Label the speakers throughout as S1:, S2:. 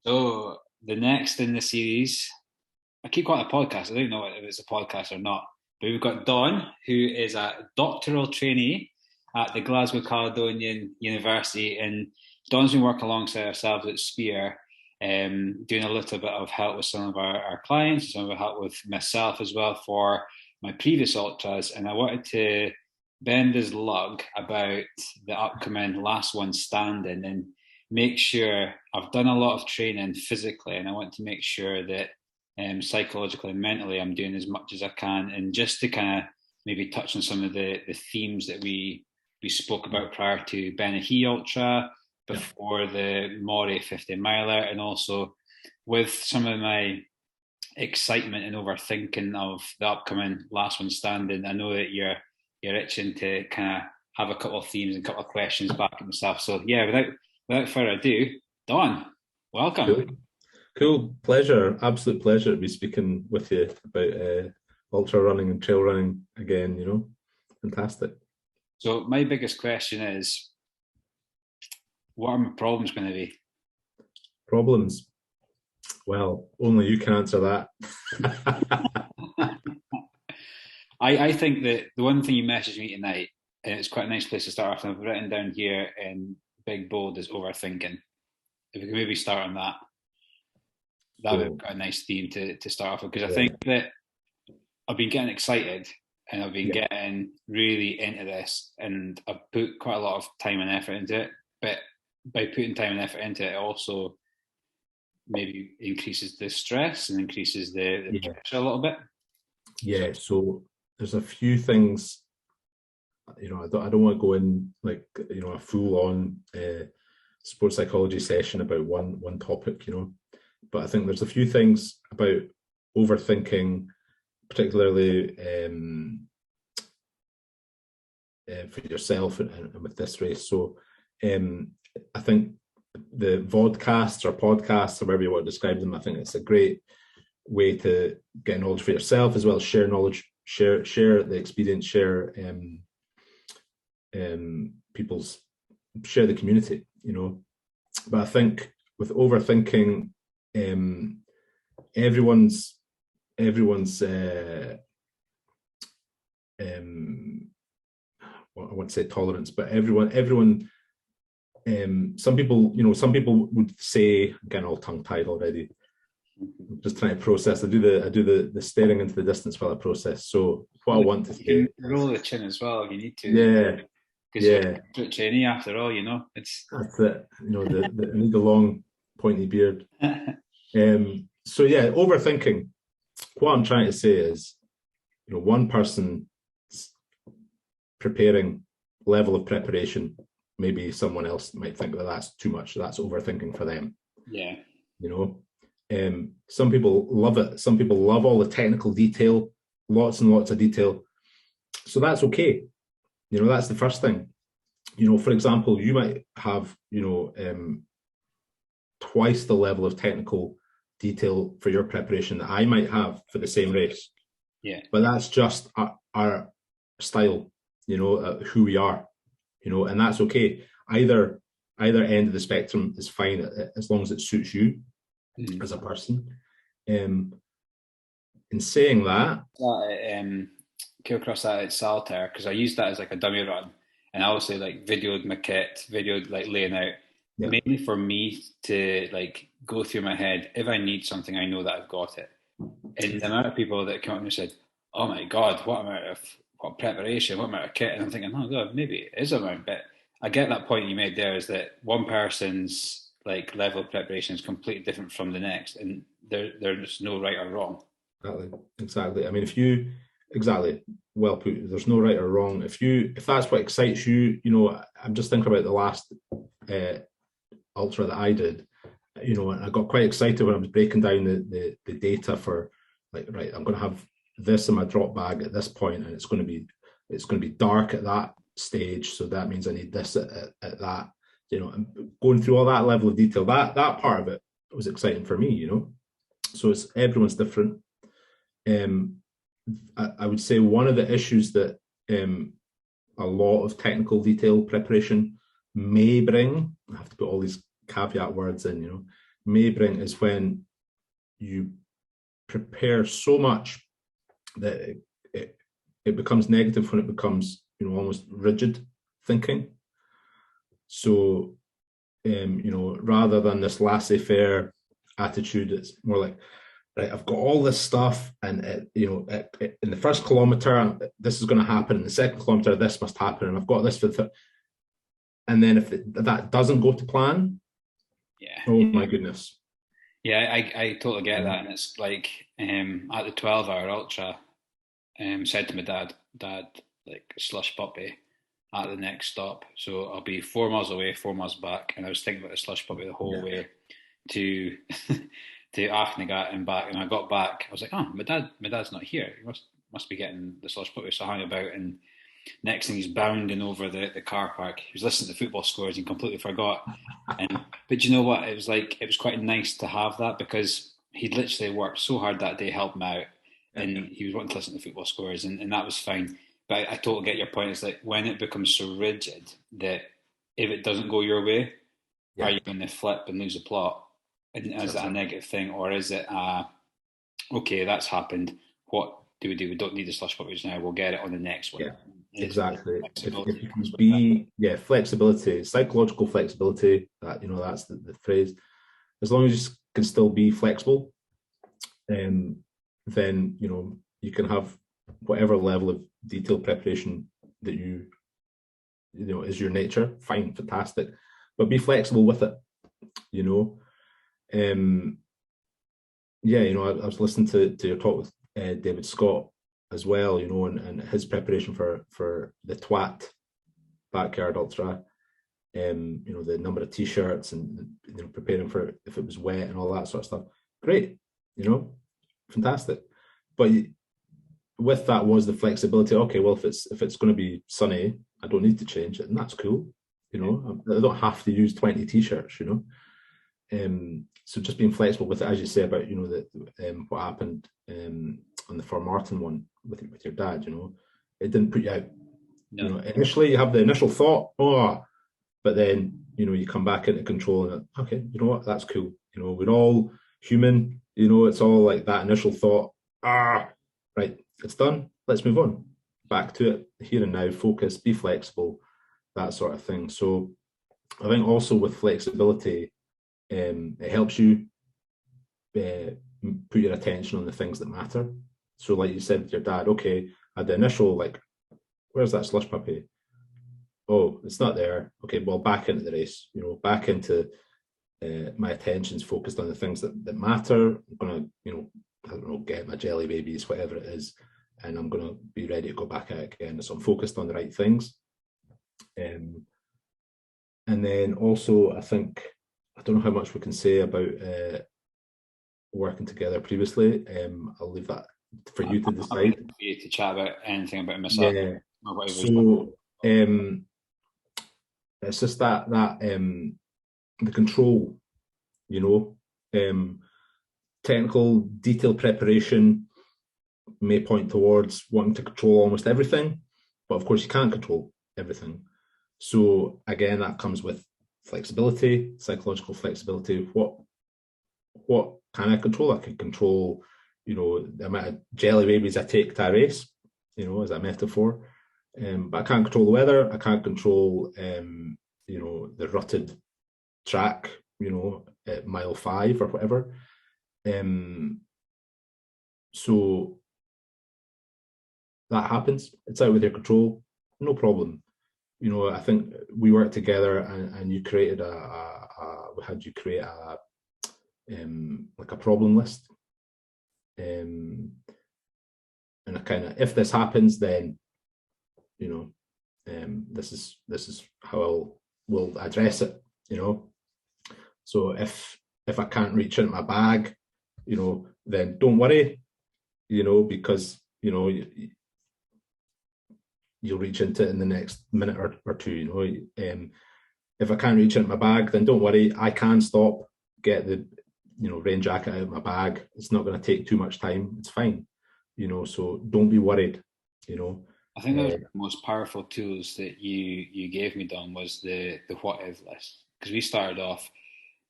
S1: So the next in the series, I keep calling it a podcast. I don't know if it's a podcast or not, but we've got Don, who is a doctoral trainee at the Glasgow Caledonian University, and Don's been working alongside ourselves at Spear, doing a little bit of help with some of our clients, some of the help with myself as well for my previous ultras, and I wanted to bend his lug about the upcoming last one standing and make sure I've done a lot of training physically, and I want to make sure that psychologically and mentally I'm doing as much as I can, and just to kind of maybe touch on some of the themes that we spoke about prior to Benahee Ultra, before the Moray 50 miler, and also with some of my excitement and overthinking of the upcoming last one standing. I know that you're itching to kind of have a couple of themes and a couple of questions back at myself. So yeah, without further ado, Don, welcome.
S2: Cool. Pleasure. Absolute pleasure to be speaking with you about ultra running and trail running again, Fantastic.
S1: So my biggest question is, what are my problems going to be?
S2: Problems? Well, only you can answer that.
S1: I think that the one thing you messaged me tonight, and it's quite a nice place to start off, and I've written down here in big bold, is overthinking. If we could maybe start on that. That would be a nice theme to start off with, because I think that I've been getting excited and I've been getting really into this, and I've put quite a lot of time and effort into it, but by putting time and effort into it, it also maybe increases the stress and increases the pressure a little bit.
S2: Yeah, so there's a few things, I don't want to go in like, a full-on sports psychology session about one topic, but I think there's a few things about overthinking, particularly for yourself and with this race. So I think the vodcasts or podcasts, or whatever you want to describe them, I think it's a great way to get knowledge for yourself, as well as share knowledge, share the experience, share share the community, But I think with overthinking, everyone's I won't say tolerance, but everyone some people would say, again, all tongue-tied already, just trying to process. I do the staring into the distance while I process. So what I want to say,
S1: roll the chin as well if you need to.
S2: Because
S1: you're a trainee after all,
S2: that's it. I need the long pointy beard. So yeah, overthinking. What I'm trying to say is, one person's preparing level of preparation, maybe someone else might think that that's too much. That's overthinking for them.
S1: Yeah.
S2: Some people love it. Some people love all the technical detail, lots and lots of detail. So that's okay. That's the first thing. For example, you might have, twice the level of technical detail for your preparation that I might have for the same race.
S1: Yeah.
S2: But that's just our style, who we are, and that's okay. Either end of the spectrum is fine, as long as it suits you as a person. In saying that,
S1: came across that at Saltaire, because I used that as like a dummy run, and I obviously videoed my kit, videoed laying out, mainly for me to go through my head. If I need something, I know that I've got it. And the amount of people that come up and said, "Oh my God, what preparation, what amount of kit?" And I'm thinking, oh God, maybe it is amount, but I get that point you made there, is that one person's level of preparation is completely different from the next, and there's no right or wrong.
S2: Exactly. I mean, exactly, well put. There's no right or wrong. If that's what excites you, I'm just thinking about the last ultra that I did, and I got quite excited when I was breaking down the data for right, I'm going to have this in my drop bag at this point, and it's going to be dark at that stage, so that means I need this at that, and going through all that level of detail, that part of it was exciting for me, so everyone's different. I would say one of the issues that a lot of technical detail preparation may bring, I have to put all these caveat words in, may bring is when you prepare so much that it becomes negative, when it becomes, you know, almost rigid thinking. So, you know, rather than this laissez-faire attitude, it's more like, right, I've got all this stuff, and you know, in the first kilometer, this is going to happen. In the second kilometer, this must happen, and I've got this for the. And then if that doesn't go to plan, oh my goodness.
S1: Yeah, I totally get that, and it's like at the 12-hour ultra, said to my dad, like slush puppy at the next stop. So I'll be 4 miles away, 4 miles back, and I was thinking about the slush puppy the whole way to to Achnagat and back. And I got back, I was like, oh, my dad's not here. He must be getting the slush puppy. So I hung about, and next thing he's bounding over the car park. He was listening to football scores and completely forgot. But you know what? It was quite nice to have that, because he'd literally worked so hard that day, helped me out, and he was wanting to listen to football scores, and that was fine. But I totally get your point. It's like when it becomes so rigid that if it doesn't go your way, are you going to flip and lose the plot? And is that a negative thing, or is it okay, that's happened? What do we do? We don't need the slush puppies now. We'll get it on the next one.
S2: Yeah, exactly. If you can be, flexibility, psychological flexibility. That, you know, that's the phrase. As long as you can still be flexible, then, you know, you can have whatever level of detailed preparation that you know is your nature. Fine, fantastic, but be flexible with it. You know, you know, I was listening to your talk with David Scott as well, you know, and his preparation for the TWAT backyard ultra, you know, the number of t-shirts, and, you know, preparing for if it was wet and all that sort of stuff. Great, you know, fantastic. But with that was the flexibility. Okay, well, if it's going to be sunny, I don't need to change it, and that's cool. You know, I don't have to use 20 t-shirts, you know. So just being flexible with it, as you say about, you know, what happened on the Fort Martin one with your dad, you know, it didn't put you out. No. You know, initially you have the initial thought, but then, you know, you come back into control, and okay, you know what, that's cool. You know, we're all human. You know, it's all like that initial thought. Right, it's done. Let's move on. Back to it, here and now. Focus, be flexible, that sort of thing. So I think also with flexibility, it helps you put your attention on the things that matter. So like you said with your dad, okay, at the initial, like, where's that slush puppy? Oh, it's not there. Okay, well, back into the race, you know, back into my attention's focused on the things that matter. I'm going to, you know, I don't know, get my jelly babies, whatever it is, and I'm going to be ready to go back out again. So I'm focused on the right things. And then also, I think, I don't know how much we can say about working together previously. I'll leave that for you to decide.
S1: For you to chat about anything about myself.
S2: Yeah. So it's just that the control, you know, technical detailed preparation may point towards wanting to control almost everything, but of course you can't control everything. So again, that comes with flexibility, psychological flexibility. What can I control? I can control, you know, the amount of jelly babies I take to a race, you know, as a metaphor. But I can't control the weather. I can't control, you know, the rutted track, you know, at mile 5 or whatever. So that happens. It's out with your control. No problem. You know, I think we worked together, and you created we had you create like a problem list, and a kind of, if this happens, then, you know, this is how we'll address it. You know, so if I can't reach into my bag, you know, then don't worry, you know, because, you know, you'll reach into it in the next minute or two, you know. If I can't reach into my bag, then don't worry, I can stop, get the, you know, rain jacket out of my bag. It's not going to take too much time. It's fine, you know, so don't be worried, you know.
S1: I think one of the most powerful tools that you gave me, Don, was the what if list. Because we started off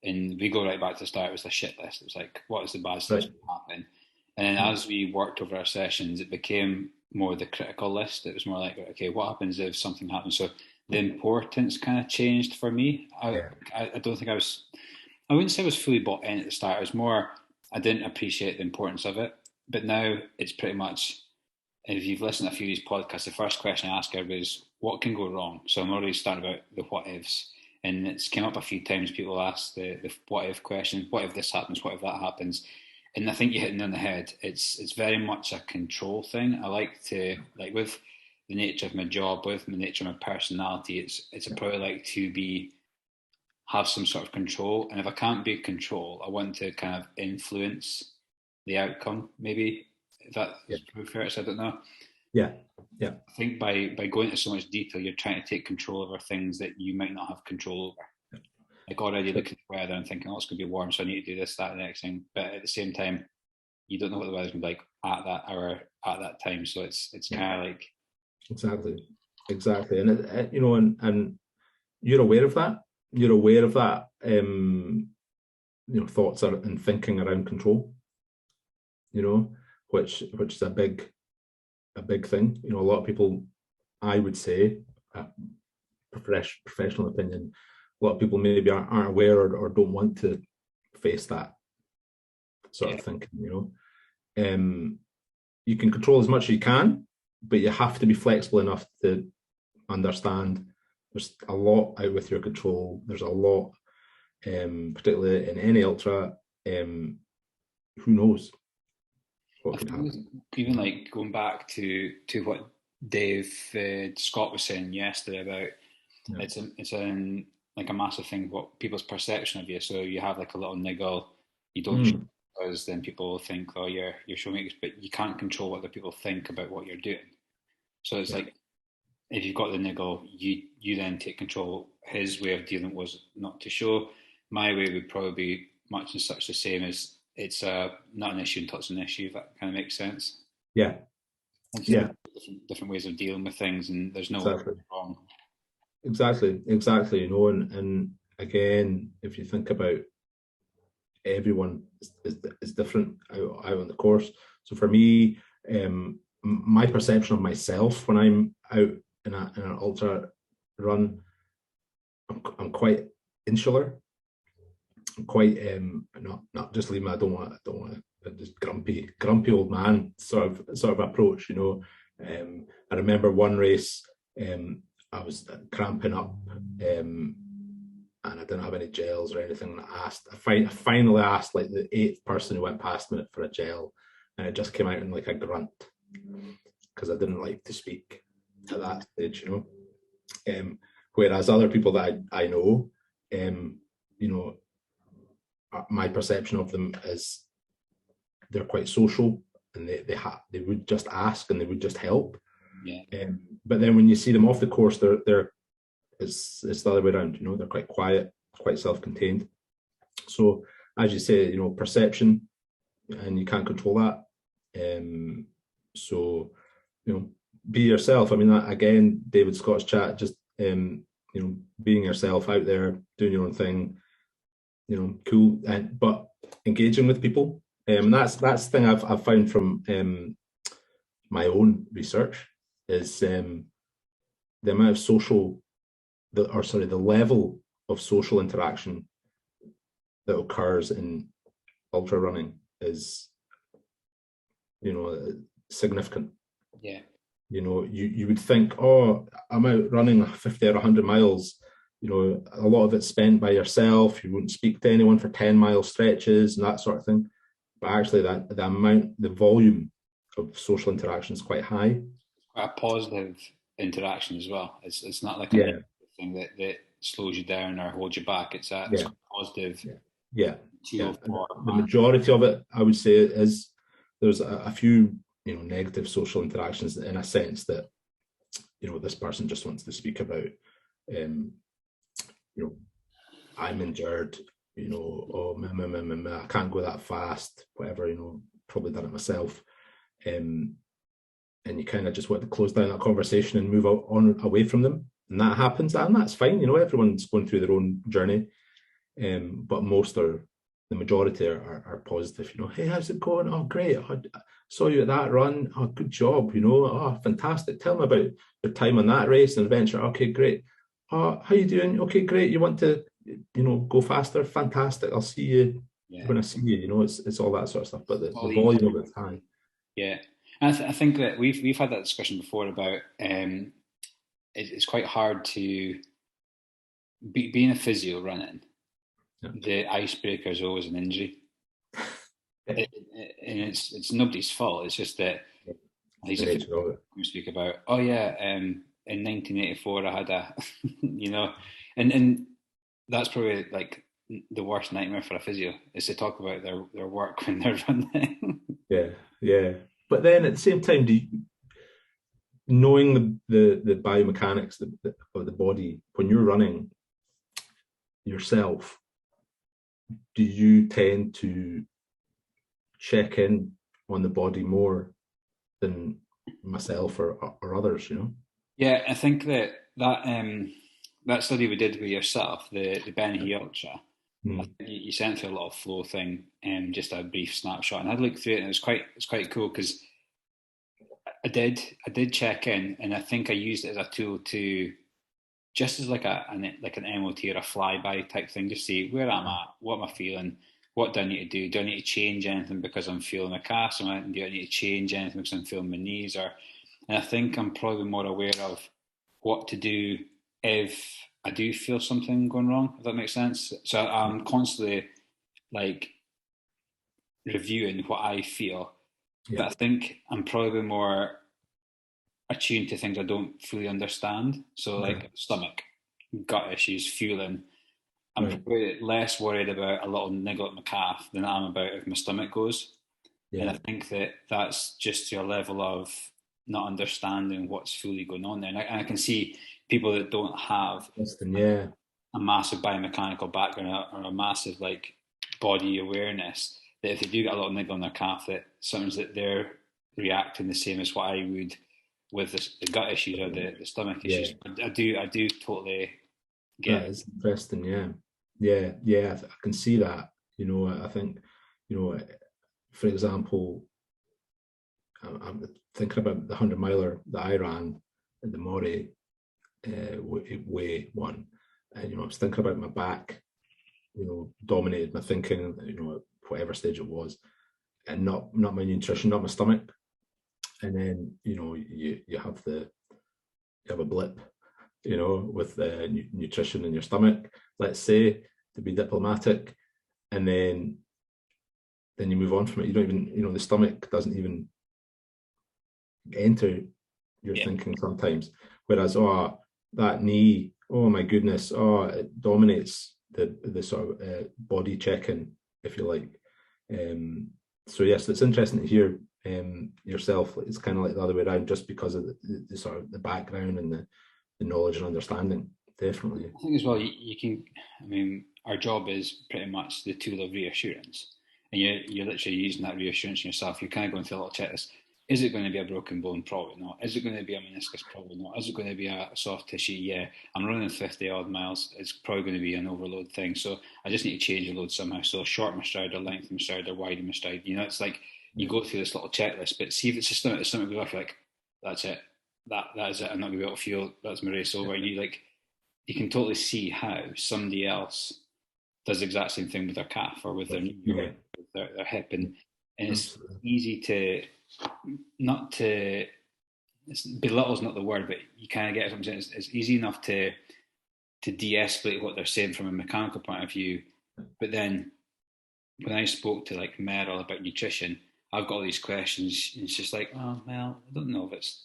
S1: And we go right back to the start. It was the shit list. It was like, what is the bad stuff
S2: Right.
S1: happening? And then as we worked over our sessions, it became more the critical list. It was more like, okay, what happens if something happens? So the importance kind of changed for me.
S2: Yeah.
S1: I don't think I wouldn't say I was fully bought in at the start. It was more, I didn't appreciate the importance of it. But now it's pretty much, if you've listened to a few of these podcasts, the first question I ask everybody is, what can go wrong? So I'm already starting about the what ifs. And it's came up a few times. People ask the what if question: what if this happens? What if that happens? And I think you hit it on the head. It's very much a control thing. I like to, like, with the nature of my job, with the nature of my personality, it's a probably like to be have some sort of control. And if I can't be in control, I want to kind of influence the outcome. Maybe if that
S2: Yeah.
S1: is fair to say, I don't know.
S2: Yeah. Yeah.
S1: I think by going into so much detail, you're trying to take control over things that you might not have control over. Like already looking at the weather and thinking, oh, it's going to be warm, so I need to do this, that, and the next thing. But at the same time, you don't know what the weather's going to be like at that hour, at that time. So it's
S2: Yeah.
S1: kind of like,
S2: Exactly. And and you're aware of that. You're aware of that. Thoughts and thinking around control. Which is a big thing. A lot of people, I would say, professional opinion, a lot of people maybe aren't aware or don't want to face that sort of thinking. You can control as much as you can, but you have to be flexible enough to understand there's a lot out with your control. There's a lot, particularly in any ultra. Who knows what could happen?
S1: even like going back to what Dave Scott was saying yesterday about it's like a massive thing what people's perception of you. So you have like a little niggle, you don't show because then people think, oh, you're showing it, but you can't control what other people think about what you're doing. So it's like if you've got the niggle, you then take control. His way of dealing was not to show. My way would probably be much and such the same as it's not an issue until it's an issue. If that kind of makes sense.
S2: Yeah. Yeah.
S1: Different ways of dealing with things, and there's no
S2: Exactly.
S1: wrong.
S2: Exactly. And again, if you think about everyone is different out on the course. So for me, my perception of myself when I'm out in an ultra run, I'm quite insular. I'm quite not just leaving. I don't want just grumpy old man sort of approach. I remember one race. I was cramping up, and I didn't have any gels or anything. I finally asked like the 8th person who went past me for a gel, and it just came out in like a grunt because I didn't like to speak at that stage, whereas other people that I know, my perception of them is they're quite social and they would just ask and they would just help.
S1: Yeah.
S2: But then when you see them off the course, it's the other way around. They're quite quiet, quite self-contained. So as you say, perception, and you can't control that. So be yourself. I mean, again, David Scott's chat, just being yourself out there, doing your own thing. Cool, but engaging with people. That's the thing I've found from my own research is the amount of the level of social interaction that occurs in ultra running is, significant.
S1: Yeah.
S2: You would think, oh, I'm out running 50 or 100 miles. A lot of it's spent by yourself. You wouldn't speak to anyone for 10-mile stretches and that sort of thing. But actually, the volume of social interaction is quite high.
S1: Quite a positive interaction as well. It's not like a thing that slows you down or holds you back. It's quite positive.
S2: Yeah. The majority of it, I would say, is there's a few negative social interactions in a sense that this person just wants to speak about I'm injured, I can't go that fast, whatever, probably done it myself. And you kind of just want to close down that conversation and move on away from them. And that happens, and that's fine. Everyone's going through their own journey. but the majority are positive. You know, hey, how's it going? Oh, great! I saw you at that run. Oh, good job. You know, oh, fantastic. Tell me about your time on that race and adventure. Okay, great. Oh, how you doing? Okay, great. You want to, you know, go faster? Fantastic. I'll see you when I see you. You know, it's all that sort of stuff. But the volume of it's high.
S1: Yeah, and I think that we've had that discussion before about it's quite hard to being a physio running.
S2: Yeah.
S1: The icebreaker is always an injury, and it's nobody's fault. It's just that these are we speak about. Oh yeah, in 1984 I had a, you know, and that's probably like the worst nightmare for a physio is to talk about their work when they're running.
S2: Yeah, yeah. But then at the same time, knowing the biomechanics of the body when you're running yourself, do you tend to check in on the body more than myself or others? You know.
S1: Yeah, I think that study we did with yourself, the Ben He Ultra, you sent through a lot of flow thing, just a brief snapshot, and I looked through it, and it's quite cool because I did check in, and I think I used it as a tool to just as like an MOT or a flyby type thing, just see where I'm at, what am I feeling, what do I need to do? Do I need to change anything because I'm feeling my calves? Do I need to change anything because I'm feeling my knees? And I think I'm probably more aware of what to do if I do feel something going wrong, if that makes sense. So I'm constantly like reviewing what I feel, but I think I'm probably more attuned to things I don't fully understand. So like stomach, gut issues, fueling. I'm probably less worried about a little niggle at my calf than I am about if my stomach goes. And I think that that's just to a level of not understanding what's fully going on there. And I can see people that don't have a massive biomechanical background or a massive like body awareness, that if they do get a little niggle on their calf, that sometimes that they're reacting the same as what I would with the gut issues or the stomach issues. I do totally get
S2: that is interesting. Yeah. I can see that. You know, I think, you know, for example, I'm thinking about the 100-miler that I ran at the Moray way one, and you know, I was thinking about my back. You know, dominated my thinking. You know, at whatever stage it was, and not my nutrition, not my stomach. And then you know, you have a blip, you know, with the nutrition in your stomach, let's say, to be diplomatic, and then you move on from it. You don't even, you know, the stomach doesn't even enter your thinking sometimes. Whereas, oh, that knee, oh my goodness, oh, it dominates the sort of body checking, if you like. So yes, it's interesting to hear yourself. It's kind of like the other way around, just because of the sort of the background and the knowledge and understanding. Definitely.
S1: I think as well, you can, I mean, our job is pretty much the tool of reassurance. And you're literally using that reassurance in yourself. You're kind of going through a little checklist. Is it going to be a broken bone? Probably not. Is it going to be a meniscus? Probably not. Is it going to be a soft tissue? Yeah. I'm running 50 odd miles. It's probably going to be an overload thing. So I just need to change the load somehow. So shorten my stride or lengthen my stride or widen my stride. You know, it's like you go through this little checklist, but see if it's just something goes off, you're like, that's it. That is it. I'm not going to be able to feel. That's my race over. You can totally see how somebody else does the exact same thing with their calf or with their knee or with their hip, and it's easy to not to belittle is not the word, but you kind of get what I'm saying. It's easy enough to de-escalate what they're saying from a mechanical point of view, but then when I spoke to like Meryl about nutrition, I've got all these questions, and it's just like, oh well, I don't know if it's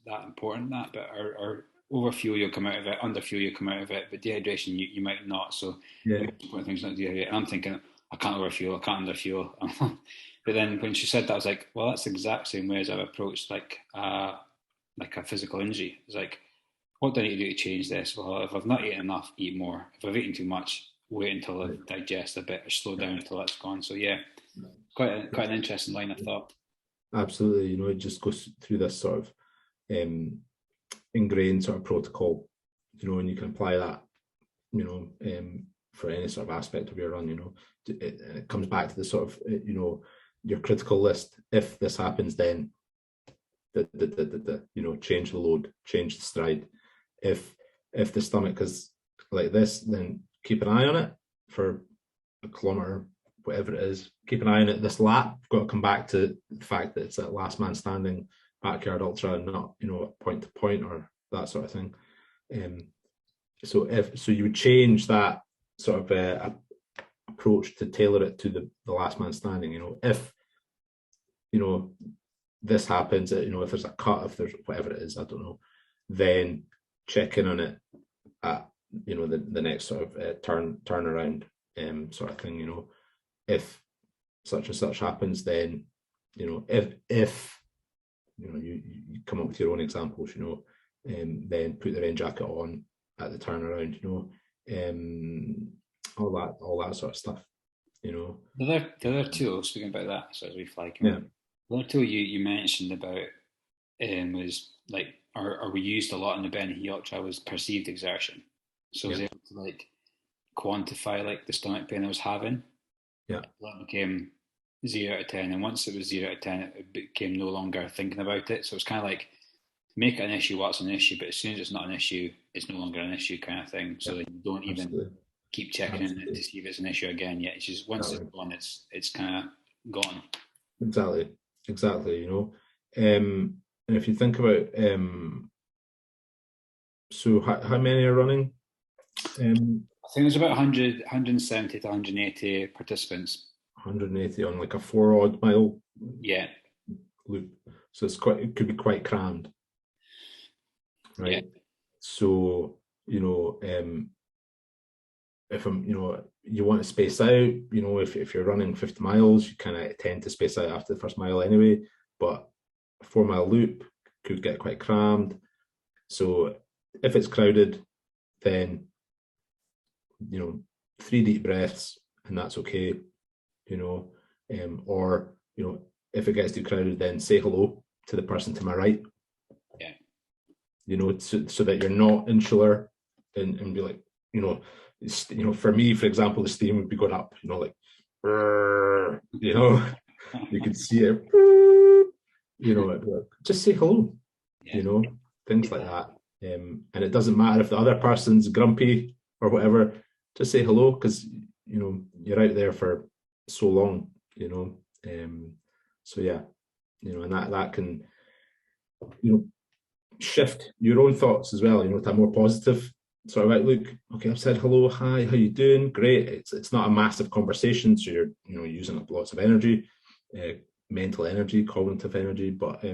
S1: that important that, but or overfuel you'll come out of it, underfuel you'll come out of it, but dehydration you might not. So important things not dehydrate. And I'm thinking, I can't overfuel, I can't underfuel. But then when she said that, I was like, well, that's the exact same way as I've approached like a physical injury. It's like, what do I need to do to change this? Well, if I've not eaten enough, eat more. If I've eaten too much, wait until I digest a bit or slow down until that's gone. So yeah, quite an interesting line of thought.
S2: Absolutely. You know, it just goes through this sort of ingrained sort of protocol, you know, and you can apply that, you know, for any sort of aspect of your run. You know, it comes back to the sort of your critical list. If this happens, then change the load, change the stride. If the stomach is like this, then keep an eye on it for a kilometre, whatever it is. Keep an eye on it this lap. You've got to come back to the fact that it's that last man standing backyard ultra, and not point to point or that sort of thing. So you would change that sort of approach to tailor it to the last man standing. If this happens, if there's a cut, if there's whatever it is, I don't know, then check in on it at the next sort of turnaround sort of thing. If such and such happens, then if you come up with your own examples, then put the rain jacket on at the turnaround, all that sort of stuff,
S1: The other tool, speaking about that, so as we flag,
S2: yeah.
S1: The other tool you mentioned about was like, or we used a lot in the Ben Ultra, was perceived exertion. So I was able to like quantify like the stomach pain I was having.
S2: Yeah.
S1: That became 0 out of 10, and once it was 0 out of 10, it became no longer thinking about it. So it's kind of like, make it an issue what's an issue, but as soon as it's not an issue, it's no longer an issue, kind of thing. So that you don't even keep checking in to see if it's an issue again yet. It's just once it's gone, it's kind of gone.
S2: Exactly. And if you think about so how many are running?
S1: I think there's about 100, 170 to 180 participants.
S2: 180 on like a 4 odd mile loop. So it could be quite crammed. Right. Yeah. So, if you want to space out, if you're running 50 miles, you kind of tend to space out after the first mile anyway, but a 4 mile loop could get quite crammed. So if it's crowded, then, 3 deep breaths, and that's okay, or, if it gets too crowded, then say hello to the person to my right. So that you're not insular and be like, for me, for example, the steam would be going up, like, you could see it, just say hello, things like that. And it doesn't matter if the other person's grumpy or whatever, just say hello, because, you're out there for so long, so yeah, and that can, shift your own thoughts as well, to a more positive sort of outlook. Okay, I've said hello, hi, how you doing? Great. It's not a massive conversation, so you're using up lots of energy, mental energy, cognitive energy, but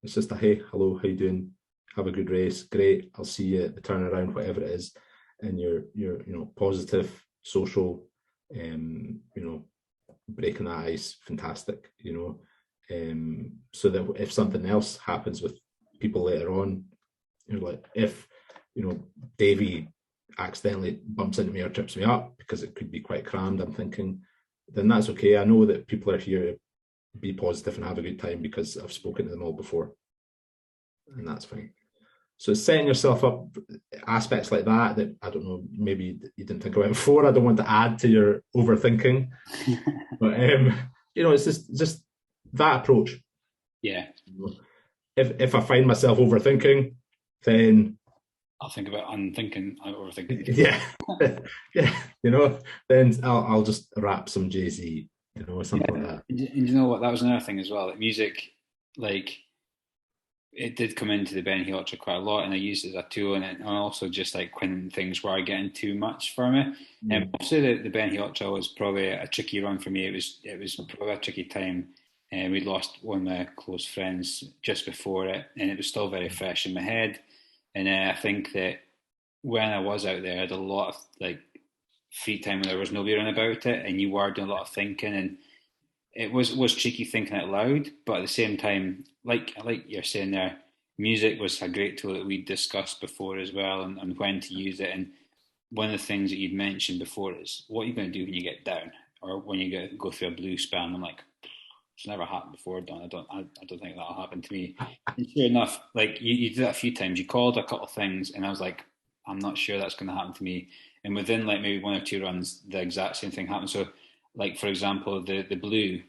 S2: it's just a hey, hello, how you doing? Have a good race. Great. I'll see you at the turnaround, whatever it is. And you're positive, social, breaking that ice, fantastic, so that if something else happens with people later on, like if Davey accidentally bumps into me or trips me up, because it could be quite crammed, I'm thinking, then that's okay. I know that people are here to be positive and have a good time because I've spoken to them all before, and that's fine. So setting yourself up aspects like that I don't know, maybe you didn't think about before. I don't want to add to your overthinking, but it's just that approach.
S1: Yeah.
S2: If I find myself overthinking, then
S1: I'll think about overthinking.
S2: Yeah, yeah. Then I'll just rap some Jay-Z, something like that.
S1: And you know what? That was another thing as well. Like music, like it did come into the Ben Ultra quite a lot, and I used it as a tool, and also just like when things were getting too much for me. And also the Ben Ultra was probably a tricky run for me. It was probably a tricky time. And we'd lost one of my close friends just before it, and it was still very fresh in my head. And I think that when I was out there, I had a lot of like free time when there was nobody around about it, and you were doing a lot of thinking, and it was tricky thinking out loud. But at the same time, like you're saying there, music was a great tool that we discussed before as well, and when to use it. And one of the things that you'd mentioned before is what you're going to do when you get down, or when you go through a blue spell. I'm like, it's never happened before, Don. I don't think that'll happen to me. And sure enough, like you did that a few times. You called a couple of things, and I was like, I'm not sure that's going to happen to me. and within like maybe 1 or 2 runs, the exact same thing happens. So, like for example, the blue,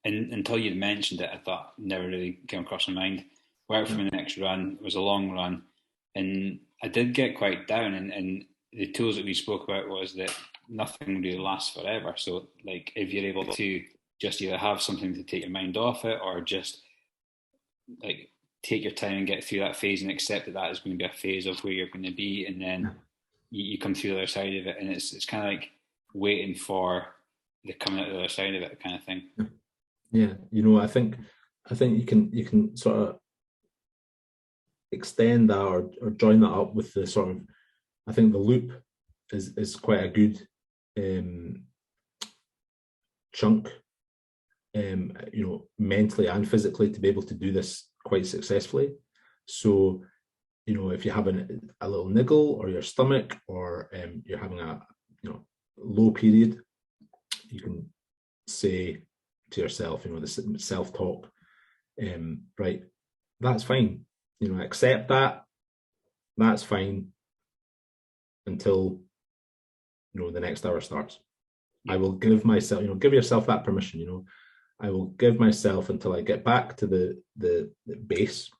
S1: and until you'd mentioned it, I thought never really came across my mind. Worked for my next run. It was a long run, and I did get quite down. And the tools that we spoke about was that nothing really lasts forever. So, like, if you're able to just either have something to take your mind off it, or just like take your time and get through that phase and accept that that is going to be a phase of where you're going to be, and then you come through the other side of it, and it's kind of like waiting for the coming out the other side of it kind of thing.
S2: Yeah, I think you can sort of extend that or join that up with the sort of, I think the loop is quite a good chunk, mentally and physically, to be able to do this quite successfully. So, if you're having a little niggle or your stomach, or you're having a low period, you can say to yourself, the self-talk, right, that's fine, accept that, that's fine, until the next hour starts. I will give myself, give yourself that permission. I will give myself until I get back to the base,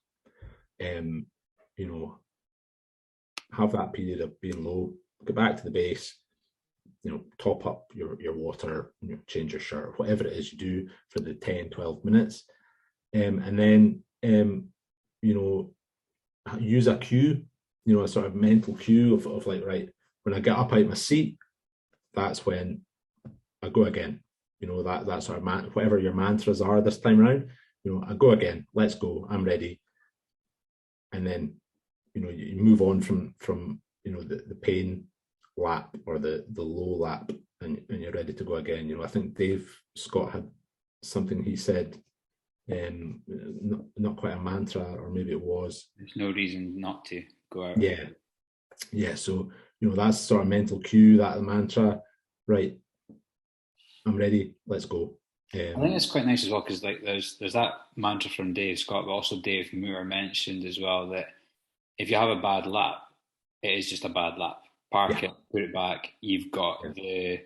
S2: have that period of being low, get back to the base, top up your water, change your shirt, whatever it is you do for the 10-12 minutes, and then use a cue, a sort of mental cue of like, right, when I get up out of my seat, that's when I go again. That sort of whatever your mantras are this time around, I go again, let's go, I'm ready. And then you move on from the pain lap or the low lap, and you're ready to go again. I think Dave Scott had something he said, not quite a mantra, or maybe it was,
S1: there's no reason not to go out.
S2: Yeah, so that's sort of mental cue, that the mantra, right, I'm ready, let's go.
S1: I think it's quite nice as well, because like there's that mantra from Dave Scott, but also Dave Moore mentioned as well that if you have a bad lap, it is just a bad lap. Park it, put it back. You've got the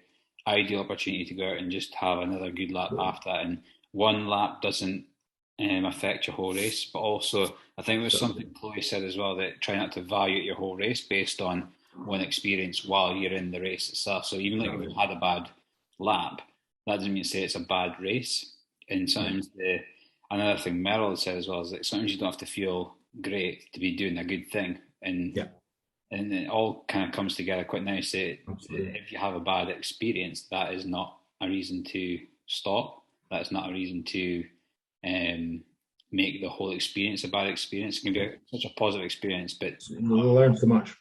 S1: ideal opportunity to go out and just have another good lap after that. And one lap doesn't affect your whole race. But also, I think it was something Chloe said as well, that try not to value your whole race based on one experience while you're in the race itself. So even if you've had a bad lap, that doesn't mean to say it's a bad race. And sometimes another thing Meryl said as well is that sometimes you don't have to feel great to be doing a good thing. And it all kind of comes together quite nicely. If you have a bad experience, that is not a reason to stop. That's not a reason to make the whole experience a bad experience. It can be such a positive experience, but
S2: you'll learn so much,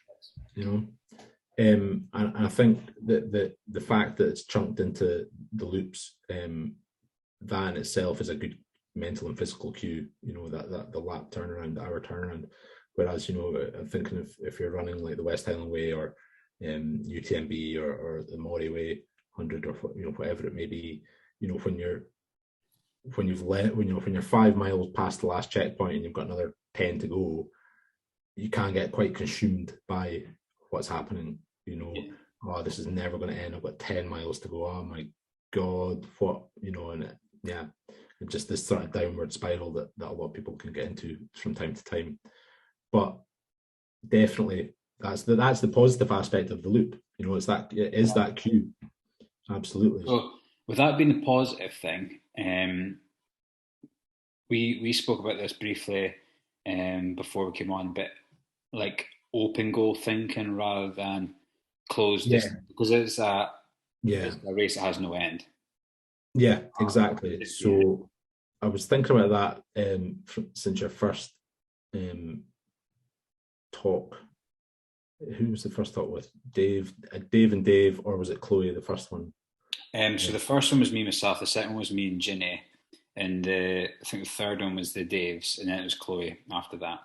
S2: and I think that the fact that it's chunked into the loops, that in itself is a good mental and physical cue. That the lap turnaround, the hour turnaround. Whereas, I'm thinking if you're running like the West Highland Way, or UTMB, or the Moray Way 100, or whatever it may be, when you're 5 miles past the last checkpoint and you've got another 10 to go, you can get quite consumed by what's happening. Oh, this is never going to end. I've got 10 miles to go. Oh my God, what, and just this sort of downward spiral that a lot of people can get into from time to time. But definitely, that's the positive aspect of the loop. It is that cue. Absolutely.
S1: So, with that being the positive thing, we spoke about this briefly before we came on, but like open goal thinking rather than closed distance, because it's a race that has no end.
S2: Yeah, exactly. So I was thinking about that since your first talk. Who was the first talk with? Dave and Dave, or was it Chloe, the first one?
S1: So the first one was me, myself. The second one was me and Ginny. And I think the third one was the Daves, and then it was Chloe after that.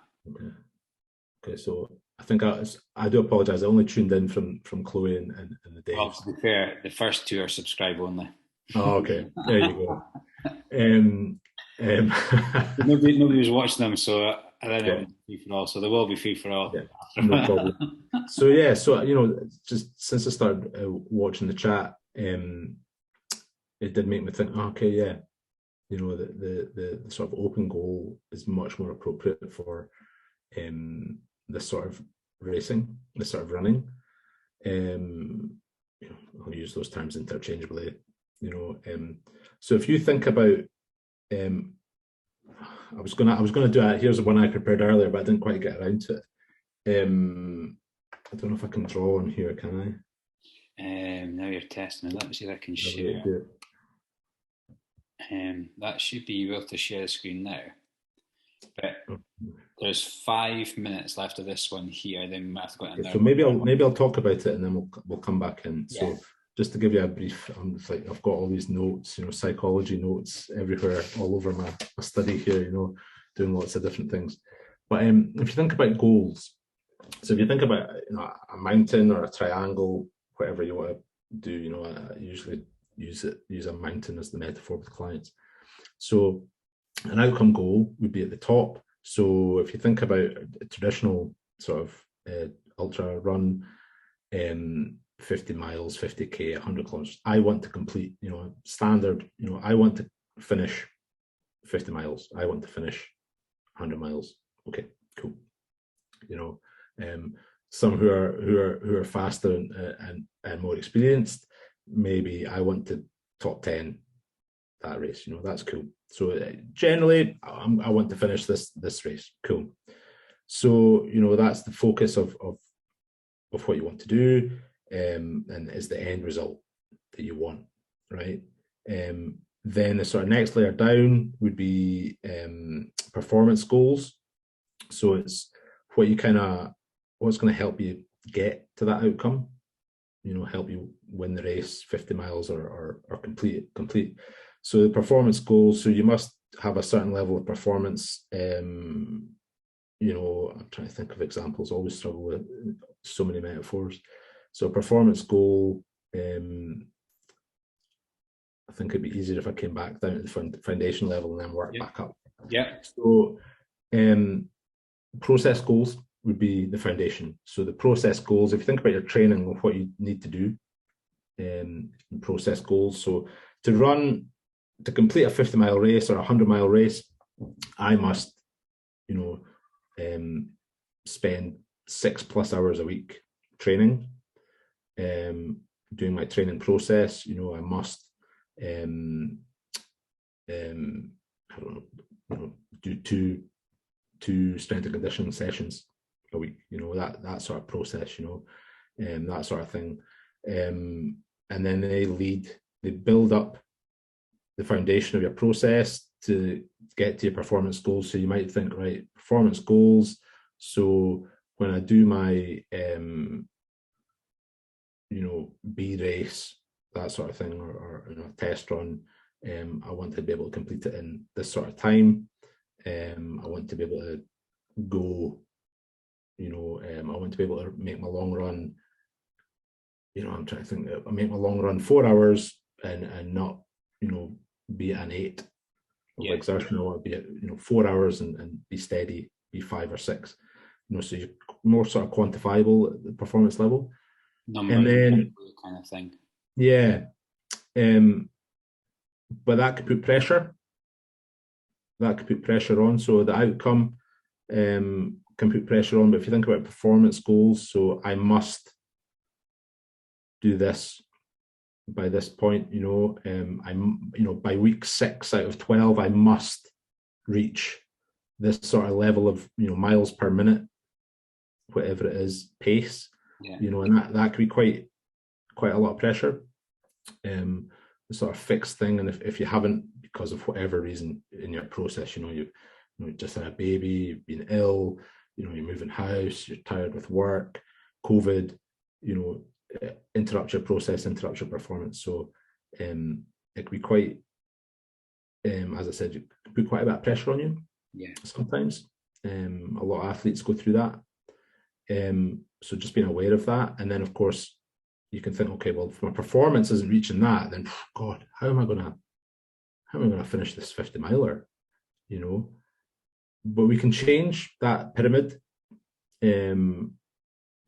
S2: Okay, so I think I do apologise. I only tuned in from Chloe and the Daves.
S1: Well, to be fair, the first two are subscribe only.
S2: Oh, okay. There you go.
S1: Nobody was watching them, so I don't know free for all. So there will be free for all.
S2: Yeah, no problem. So yeah, so just since I started watching the chat, it did make me think, okay, yeah, the sort of open goal is much more appropriate for this sort of racing, this sort of running. I'll use those terms interchangeably. So if you think about, I was gonna do it. Here's the one I prepared earlier, but I didn't quite get around to it. I don't know if I can draw on here, can
S1: I? Now you're testing it. Let me see if I can share. That should be able to share the screen now. But there's 5 minutes left of this one here. Then we have to go in there.
S2: So maybe I'll talk about it and then we'll come back in.
S1: Yeah.
S2: So just to give you a brief, I've got all these notes, psychology notes everywhere, all over my study here, doing lots of different things. But if you think about goals, so if you think about a mountain or a triangle, whatever you want to do, I usually use a mountain as the metaphor with clients. So an outcome goal would be at the top. So if you think about a traditional sort of ultra run, 50 miles, 50k, 100 kilometers, I want to complete, standard, I want to finish 50 miles. I want to finish 100 miles. Okay, cool. Some who are faster and more experienced, maybe I want to top 10 that race. That's cool. So generally, I want to finish this race. Cool. So that's the focus of what you want to do, and is the end result that you want, right? Then the sort of next layer down would be performance goals. So it's what's going to help you get to that outcome, help you win the race, 50 miles or complete. So the performance goals, so you must have a certain level of performance. I'm trying to think of examples, always struggle with so many metaphors. So performance goal, I think it'd be easier if I came back down to the foundation level and then work back up.
S1: Yeah.
S2: So process goals would be the foundation. So the process goals, if you think about your training and what you need to do, process goals. So to complete a 50-mile race or a 100-mile race, I must, spend 6+ hours a week training, doing my training process. I must, do two strength and conditioning sessions a week. That sort of process. That sort of thing, and then they build up the foundation of your process to get to your performance goals. So you might think, right, performance goals. So when I do my, B race, that sort of thing, or test run, I want to be able to complete it in this sort of time. I want to be able to go, I want to be able to make my long run. I'm trying to think, I make my long run 4 hours and not, be an 8 of exertion. I want to be at 4 hours and be steady, be 5 or 6. So you're more sort of quantifiable at the performance level.
S1: Number
S2: and then
S1: kind of thing.
S2: Yeah. But that could put pressure. On. So the outcome can put pressure on. But if you think about performance goals, so I must do this by this point, I'm, by week 6 out of 12, I must reach this sort of level of, miles per minute, whatever it is, pace, and that could be quite a lot of pressure. The sort of fixed thing. And if you haven't, because of whatever reason in your process, you just had a baby, you've been ill, you're moving house, you're tired with work, COVID, interrupt your process, interrupt your performance. So it could be quite, as I said, it could put quite a bit of pressure on you.
S1: Yeah.
S2: Sometimes. A lot of athletes go through that. So just being aware of that. And then of course you can think, okay, well, if my performance isn't reaching that, then God, how am I gonna finish this 50 miler? But we can change that pyramid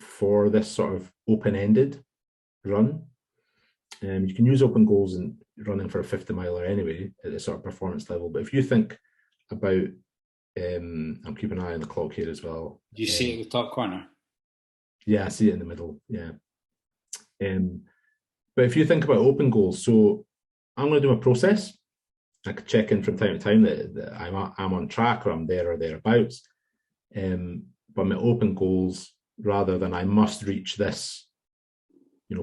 S2: for this sort of open-ended run, you can use open goals and running for a 50 miler anyway at the sort of performance level. But if you think about, I'm keeping an eye on the clock here as well.
S1: Do you see it in the top corner?
S2: Yeah, I see it in the middle. Yeah. But if you think about open goals, so I'm going to do a process. I could check in from time to time that I'm on track or I'm there or thereabouts. But my open goals, rather than I must reach this,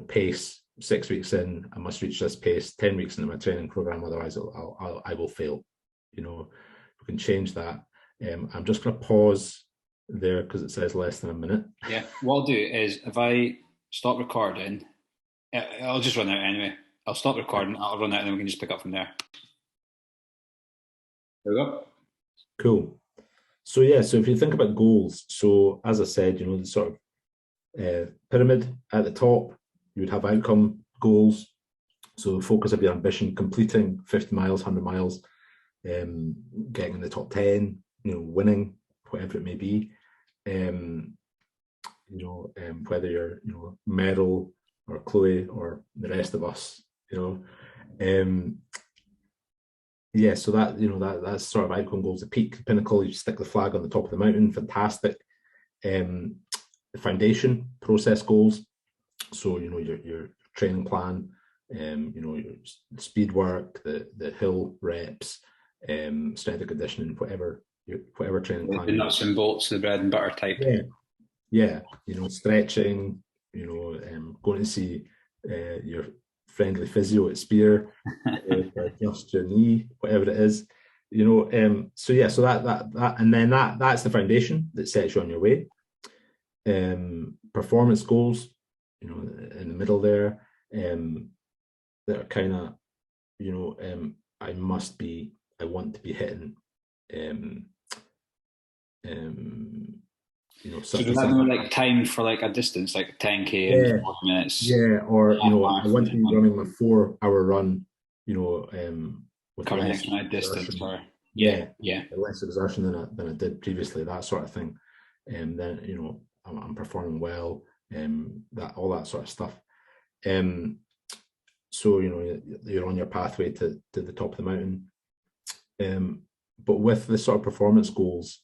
S2: pace 6 weeks in, I must reach this pace 10 weeks into my training program, otherwise I will fail. We can change that. I'm just going to pause there because it says less than a minute.
S1: Yeah. What I'll do is if I stop recording, I'll just run out anyway. I'll stop recording, I'll run out, and then we can just pick up from there. There we go.
S2: Cool. So yeah, so if you think about goals, so as I said, the sort of pyramid at the top, you would have outcome goals. So focus of your ambition, completing 50 miles, 100 miles, getting in the top 10, winning, whatever it may be. Whether you're, Meryl or Chloe or the rest of us, yeah, so that's sort of outcome goals. The peak, the pinnacle, you stick the flag on the top of the mountain, fantastic. The foundation, process goals. So, your training plan, your speed work, the hill reps, strength and conditioning, whatever training plan.
S1: The nuts and bolts, the bread and butter type.
S2: Yeah. Stretching, going to see your friendly physio at Spear, adjust your knee, whatever it is, so yeah, so that and then that's the foundation that sets you on your way. Performance goals, in the middle there, that are kind of, I want to be hitting,
S1: so does that mean like time for like a distance, like 10K in 40 minutes?
S2: Yeah, or I want to be running my 4-hour run, with
S1: covering
S2: less
S1: exercise distance, or
S2: less exertion than I did previously, that sort of thing. And then I'm performing well, that all that sort of stuff. So you're on your pathway to the top of the mountain. But with the sort of performance goals,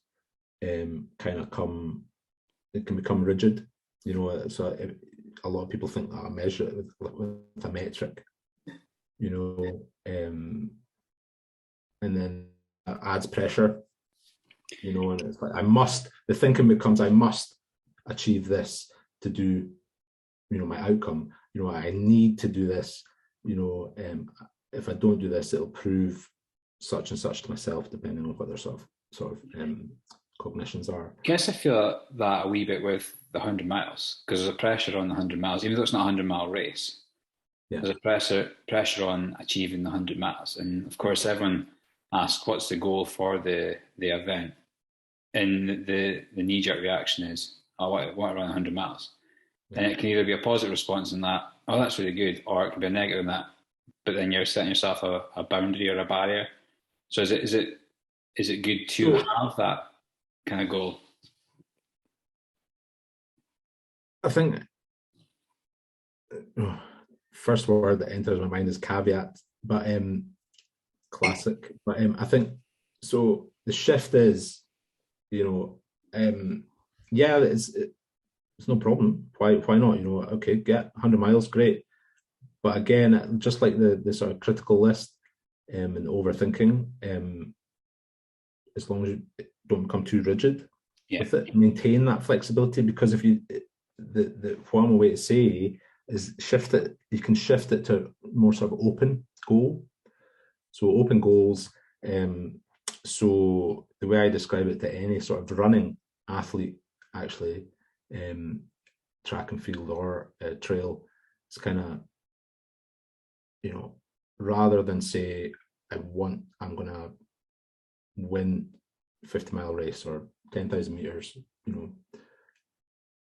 S2: it can become rigid. So a lot of people think that I measure it with a metric, and then that adds pressure, and it's like the thinking becomes I must achieve this to do, my outcome. I need to do this, if I don't do this, it'll prove such and such to myself, depending on what their sort of cognitions are.
S1: I guess I feel that a wee bit with the 100 miles, because there's a pressure on the 100 miles, even though it's not a 100-mile race. Yeah. There's a pressure on achieving the 100 miles. And of course, everyone asks, what's the goal for the event? And the knee-jerk reaction is, I want to run 100 miles. Yeah. And it can either be a positive response in that, oh, that's really good, or it can be a negative in that, but then you're setting yourself a boundary or a barrier. So is it good to have that kind of goal?
S2: I think first word that enters my mind is caveat, but classic. But I think so. The shift is, it's no problem. Why not? Okay, get 100 miles, great. But again, just like the sort of critical list and overthinking, as long as you don't become too rigid with it, maintain that flexibility. Because if you, the formal way to say is shift it, you can shift it to more sort of open goal. So open goals. So the way I describe it to any sort of running athlete, actually, track and field or trail, it's kind of, rather than say I'm going to win 50-mile race or 10,000 meters,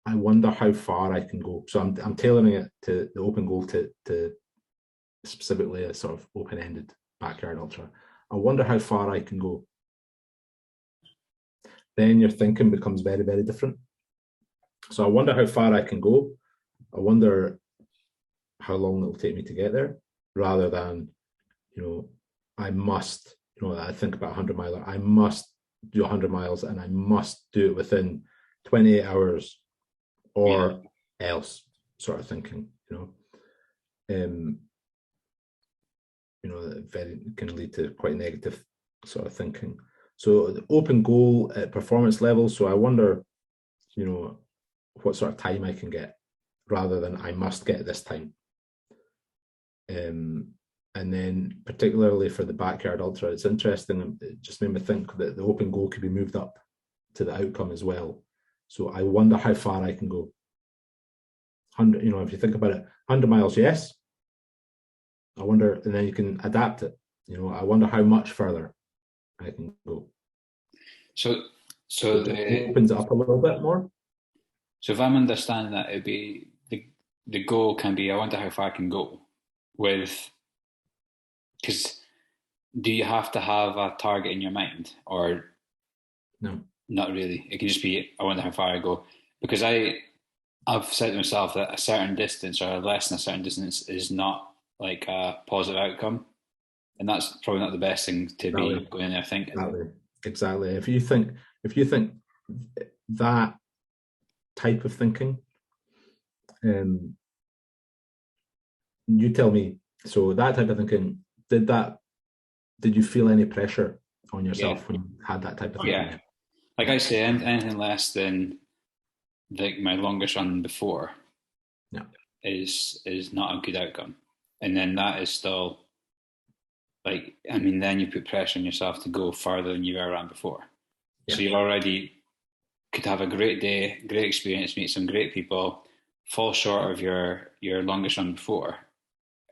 S2: I wonder how far I can go. So I'm tailoring it to the open goal to specifically a sort of open-ended backyard ultra. I wonder how far I can go. Then your thinking becomes very, very different. So I wonder how far I can go. I wonder how long it'll take me to get there, rather than, I must, I think about 100 miler, I must do 100 miles and I must do it within 28 hours or else sort of thinking, um, that very can lead to quite negative sort of thinking. So the open goal at performance level. So I wonder, what sort of time I can get, rather than I must get this time. And then particularly for the backyard ultra, it's interesting. It just made me think that the open goal could be moved up to the outcome as well. So I wonder how far I can go. 100, if you think about it, 100 miles, yes. I wonder, and then you can adapt it. I wonder how much further I can go.
S1: So
S2: it opens it up a little bit more.
S1: So if I'm understanding that, it'd be the goal can be, I wonder how far I can go with, because do you have to have a target in your mind, or
S2: no?
S1: Not really. It can just be, I wonder how far I go, because I've said to myself that a certain distance or less than a certain distance is not like a positive outcome, and that's probably not the best thing to be going in there thinking.
S2: Exactly. If you think that type of thinking, you tell me. So that type of thinking, did you feel any pressure on yourself when you had that type of thinking?
S1: Yeah. Like I say, anything less than like my longest run before is not a good outcome. And then that is still like, I mean, then you put pressure on yourself to go farther than you ever ran before. Yeah. So you already could have a great day, great experience, meet some great people, fall short of your longest run before,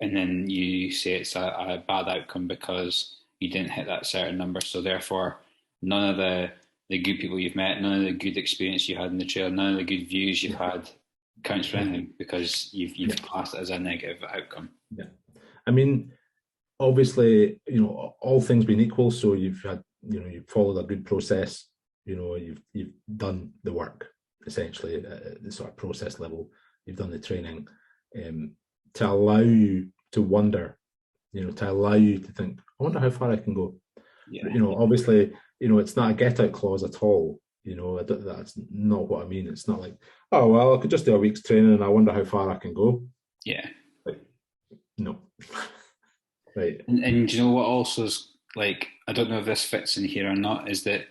S1: and then you say it's a bad outcome because you didn't hit that certain number. So therefore, none of the good people you've met, none of the good experience you had in the trail, none of the good views you've had counts for anything, because you've classed it as a negative outcome.
S2: Yeah, I mean, obviously, all things being equal, so you've had, you've followed a good process, you've done the work essentially at the sort of process level, you've done the training, to allow you to wonder, to allow you to think, I wonder how far I can go. Yeah. Obviously, it's not a get out clause at all. That's not what I mean. It's not like, oh, well, I could just do a week's training and I wonder how far I can go.
S1: Yeah.
S2: Like, no. Right.
S1: And you know what also is, like, I don't know if this fits in here or not, is that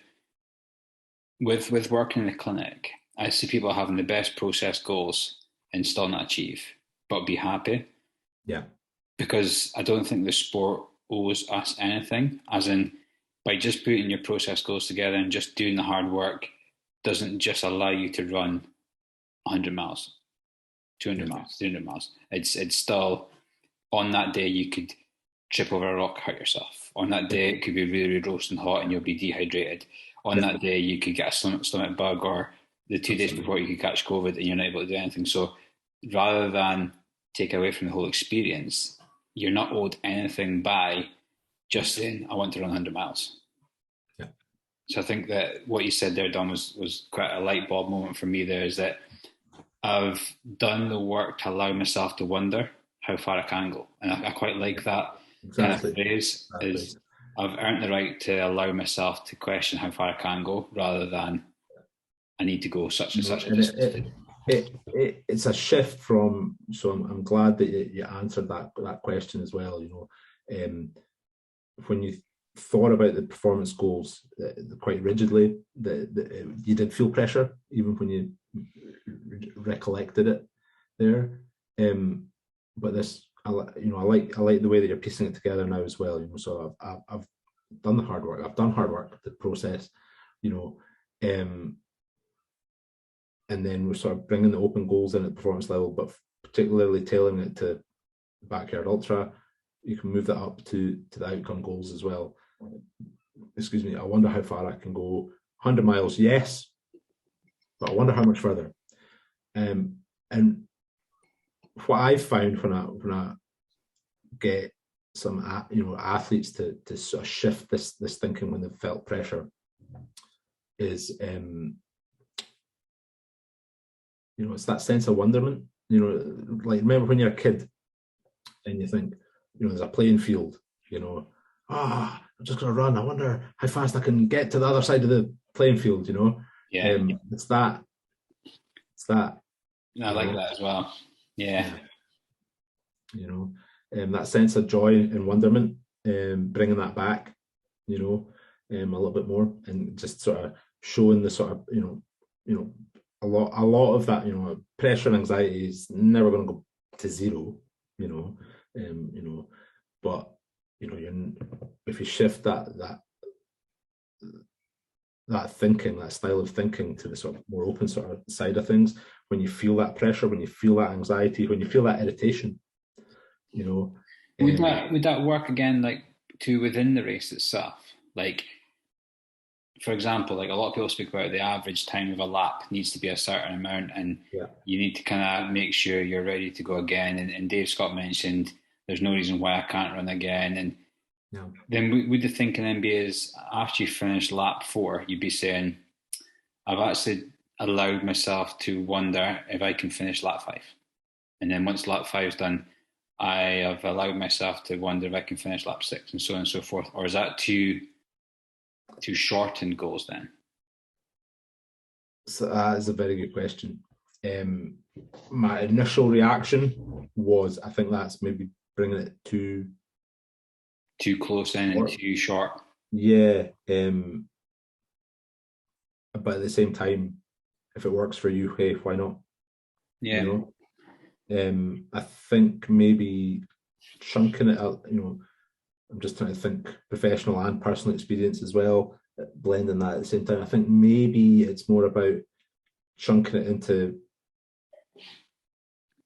S1: with working in the clinic, I see people having the best process goals and still not achieve, but be happy.
S2: Yeah.
S1: Because I don't think the sport owes us anything, as in, by just putting your process goals together and just doing the hard work doesn't just allow you to run 100 miles, 200 miles, 300 miles. It's still, on that day you could trip over a rock, hurt yourself. On that day it could be really, really roasting hot and you'll be dehydrated. On that day you could get a stomach bug, or the 2 days before you could catch COVID and you're not able to do anything. So rather than take away from the whole experience, you're not owed anything by just saying, I want to run 100 miles.
S2: Yeah.
S1: So I think that what you said there, Don, was quite a light bulb moment for me there, is that I've done the work to allow myself to wonder how far I can go. And I quite like that kind of phrase, is I've earned the right to allow myself to question how far I can go, rather than I need to go such and such a distance.
S2: It's a shift from, so I'm glad that you answered that question as well. When you thought about the performance goals quite rigidly, you did feel pressure even when you recollected it there. But this, I like the way that you're piecing it together now as well. So I've done the hard work. I've done hard work, the process. And then we're sort of bringing the open goals in at performance level, but particularly tailoring it to backyard ultra. You can move that up to the outcome goals as well. Excuse me. I wonder how far I can go. 100 miles, yes, but I wonder how much further. And what I've found when I get some athletes to sort of shift this thinking when they've felt pressure is You know, it's that sense of wonderment. You know, like remember when you're a kid and you think, you know, there's a playing field. You know, I'm just going to run. I wonder how fast I can get to the other side of the playing field. You know,
S1: Yeah.
S2: it's that. It's that.
S1: I like that as well. Yeah.
S2: You know, that sense of joy and wonderment, bringing that back, you know, a little bit more, and just sort of showing the sort of, you know, a lot of that, you know, pressure and anxiety is never going to go to zero, you know, but you know, if you shift that thinking, that style of thinking to the sort of more open sort of side of things, when you feel that pressure, when you feel that anxiety, when you feel that irritation, you know.
S1: Would that work again, like to within the race itself? Like, for example, like a lot of people speak about the average time of a lap needs to be a certain amount, and you need to kind of make sure you're ready to go again. And Dave Scott mentioned there's no reason why I can't run again. And then would the thinking then be is after you finish lap 4, you'd be saying, I've actually allowed myself to wonder if I can finish lap 5. And then once lap 5 is done, I have allowed myself to wonder if I can finish lap 6 and so on and so forth. Or is that too shortened goals then?
S2: So that is a very good question. My initial reaction was, I think that's maybe bringing it too
S1: close in and too short.
S2: Yeah. But at the same time, if it works for you, hey, why not?
S1: Yeah.
S2: You know? I think maybe chunking it out, you know, I'm just trying to think professional and personal experience as well, blending that at the same time. I think maybe it's more about chunking it into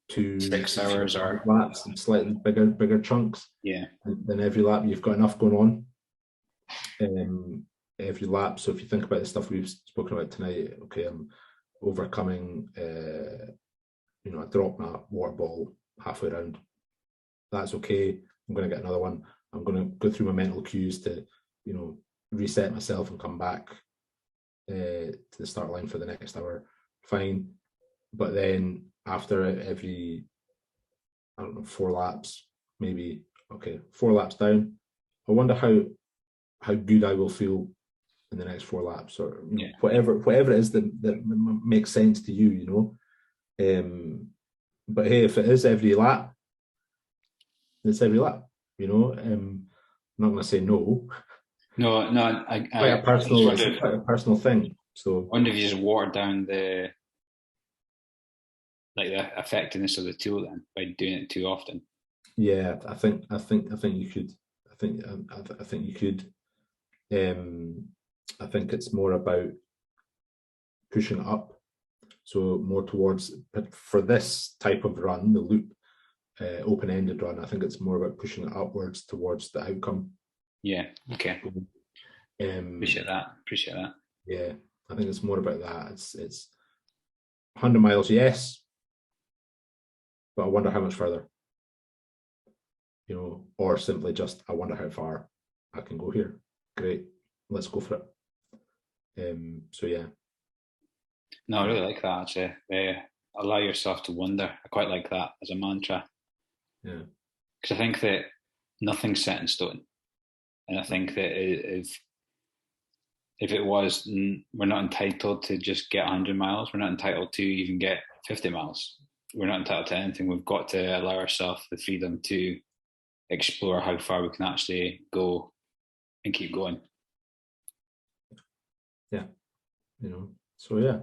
S1: 6 hours or
S2: laps, slightly bigger chunks.
S1: Yeah.
S2: Then every lap you've got enough going on. Every lap. So if you think about the stuff we've spoken about tonight, okay, I'm overcoming, you know, I dropped my water bottle halfway around. That's okay. I'm going to get another one. I'm going to go through my mental cues to, you know, reset myself and come back to the start line for the next hour. Fine. But then after every, I don't know, 4 laps, maybe, okay, 4 laps down, I wonder how good I will feel in the next 4 laps, or you know, whatever it is that makes sense to you, you know. But hey, if it is every lap, it's every lap, you know. I'm not going to say no.
S1: No,
S2: it's quite a personal thing. So
S1: I wonder if you just water down the effectiveness of the tool then by doing it too often.
S2: Yeah, I think you could. I think you could. I think it's more about pushing up, so more towards, but for this type of run, the loop, open-ended run, I think it's more about pushing it upwards towards the outcome.
S1: Yeah. Okay. Appreciate that.
S2: Yeah, I think it's more about that. It's 100 miles, yes, but I wonder how much further. You know, or simply just, I wonder how far I can go here. Great, let's go for it. So yeah.
S1: No, I really like that actually. Allow yourself to wonder. I quite like that as a mantra.
S2: Yeah.
S1: Because I think that nothing's set in stone, and I think that if it was, we're not entitled to just get 100 miles. We're not entitled to even get 50 miles. We're not entitled to anything. We've got to allow ourselves the freedom to explore how far we can actually go and keep going.
S2: Yeah. You know, so yeah,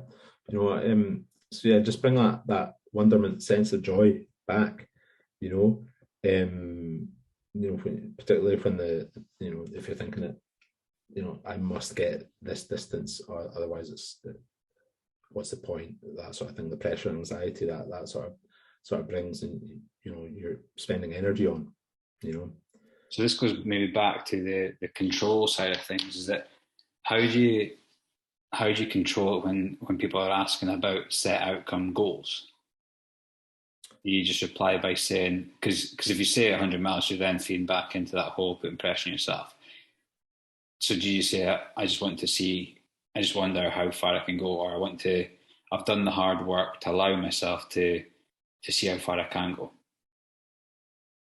S2: you know, so yeah, just bring that wonderment, sense of joy back, you know, particularly when you know, if you're thinking it, you know, I must get this distance, or otherwise it's what's the point? That sort of thing, the pressure and anxiety that sort of brings, and you know, you're spending energy on, you know.
S1: So this goes maybe back to the control side of things. Is that how do you control it when people are asking about set outcome goals? You just reply by saying, because if you say 100 miles, you're then feeding back into that whole putting pressure on yourself. So do you say, I just wonder how far I can go, or I I've done the hard work to allow myself to see how far I can go.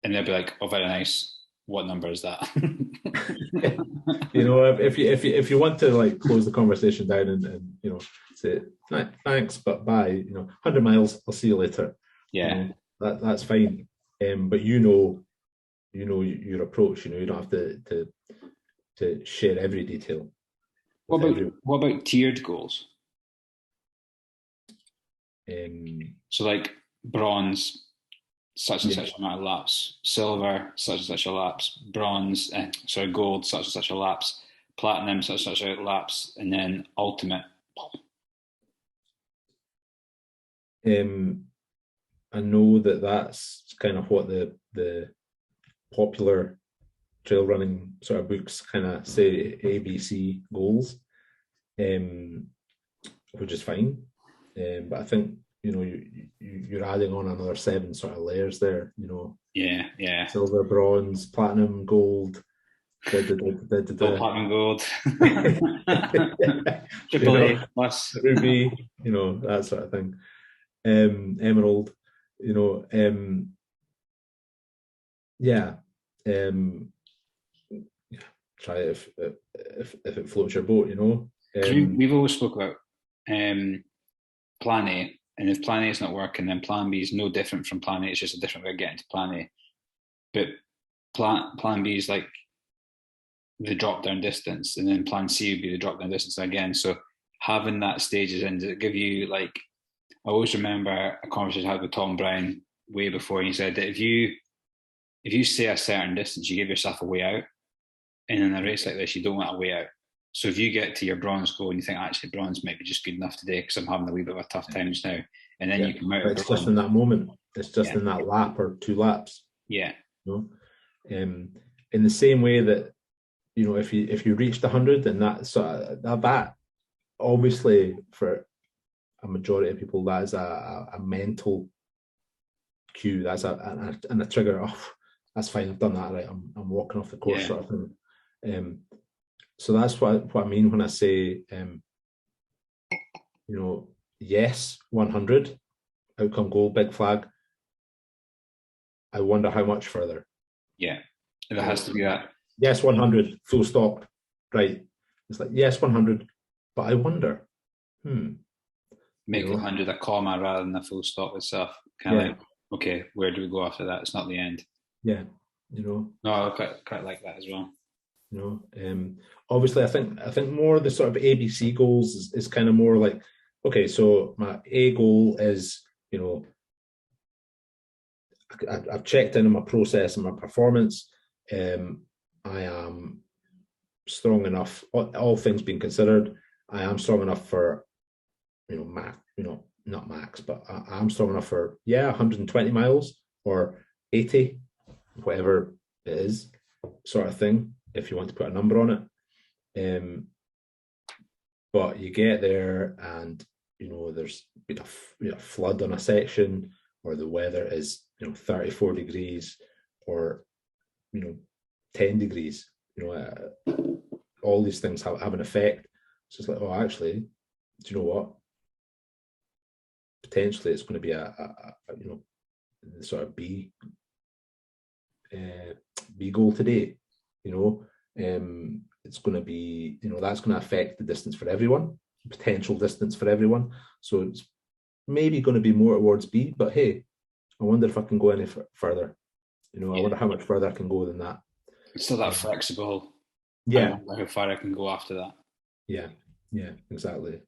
S1: And they'll be like, "Oh, very nice. What number is that?"
S2: You know, if you want to like close the conversation down and you know say thanks but bye, you know, 100 miles, I'll see you later.
S1: Yeah.
S2: You know, that's fine. But you know your approach. You know, you don't have to share every detail.
S1: What about tiered goals? So like bronze, such and such amount of laps, silver, such and such a laps, bronze, gold, such and such a laps, platinum, such and such a laps, and then ultimate.
S2: I know that's kind of what the popular trail running sort of books kind of say, ABC goals, which is fine. But I think, you know, you're adding on another 7 sort of layers there, you know.
S1: Yeah.
S2: Silver, bronze, platinum, gold.
S1: Platinum, gold. Triple A plus.
S2: Ruby, you know, that sort of thing. Emerald, you know, try it if it floats your boat, you know.
S1: We've always spoke about plan A, and if plan A is not working, then plan B is no different from plan A. It's just a different way of getting to plan A. But plan B is like the drop down distance, and then plan C would be the drop down distance again. So having that stages in, does it give you like? I always remember a conversation I had with Tom Brown way before, and he said that if you say a certain distance, you give yourself a way out, and in a race like this, you don't want a way out. So if you get to your bronze goal and you think actually bronze might be just good enough today because I'm having a wee bit of a tough time just now, and then you come out.
S2: It's just in that moment. It's just in that lap or 2 laps.
S1: Yeah.
S2: You know? In the same way that, you know, if you reached 100, and that obviously for a majority of people that is a mental cue. That's a trigger. Oh, that's fine. I've done that. Right. I'm walking off the course sort of thing. So that's what I mean when I say, you know, yes, 100 outcome goal, big flag. I wonder how much further.
S1: Yeah, there has to be that.
S2: Yes, 100, full stop. Right. It's like, yes, 100, but I wonder.
S1: Make 100 a comma rather than a full stop itself. Kind of like, okay, where do we go after that? It's not the end.
S2: Yeah, you know.
S1: No, I quite like that as well.
S2: You know, obviously, I think more the sort of ABC goals is kind of more like, okay, so my A goal is, you know, I've checked in on my process and my performance. I am strong enough, all things being considered, I am strong enough for, you know, not max, but I'm strong enough for 120 miles or 80, whatever it is, sort of thing, if you want to put a number on it. But you get there and, you know, there's been a flood on a section, or the weather is, you know, 34 degrees or, you know, 10 degrees, you know, all these things have an effect. So it's like, oh, actually, do you know what? Potentially it's going to be a you know, sort of B goal today, you know. It's going to be, you know, that's going to affect the distance for everyone, potential distance for everyone. So it's maybe going to be more towards B, but hey, I wonder if I can go any further. You know, I wonder how much further I can go than that.
S1: It's still that flexible.
S2: Yeah.
S1: I wonder how far I can go after that.
S2: Yeah, exactly.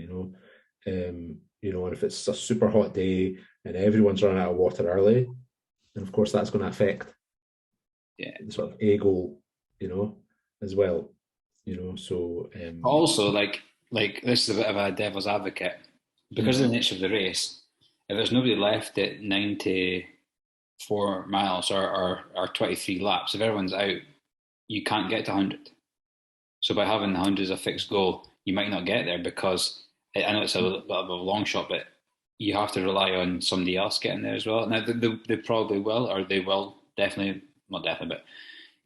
S2: You know, and if it's a super hot day and everyone's running out of water early, then of course that's going to affect the sort of A goal, you know, as well. You know, so
S1: also like this is a bit of a devil's advocate, because of the nature of the race. If there's nobody left at 94 miles or 23 laps, if everyone's out, you can't get to 100. So by having the 100 as a fixed goal, you might not get there, because I know it's a little bit of a long shot, but you have to rely on somebody else getting there as well. Now they probably will, or they will definitely, not definitely, but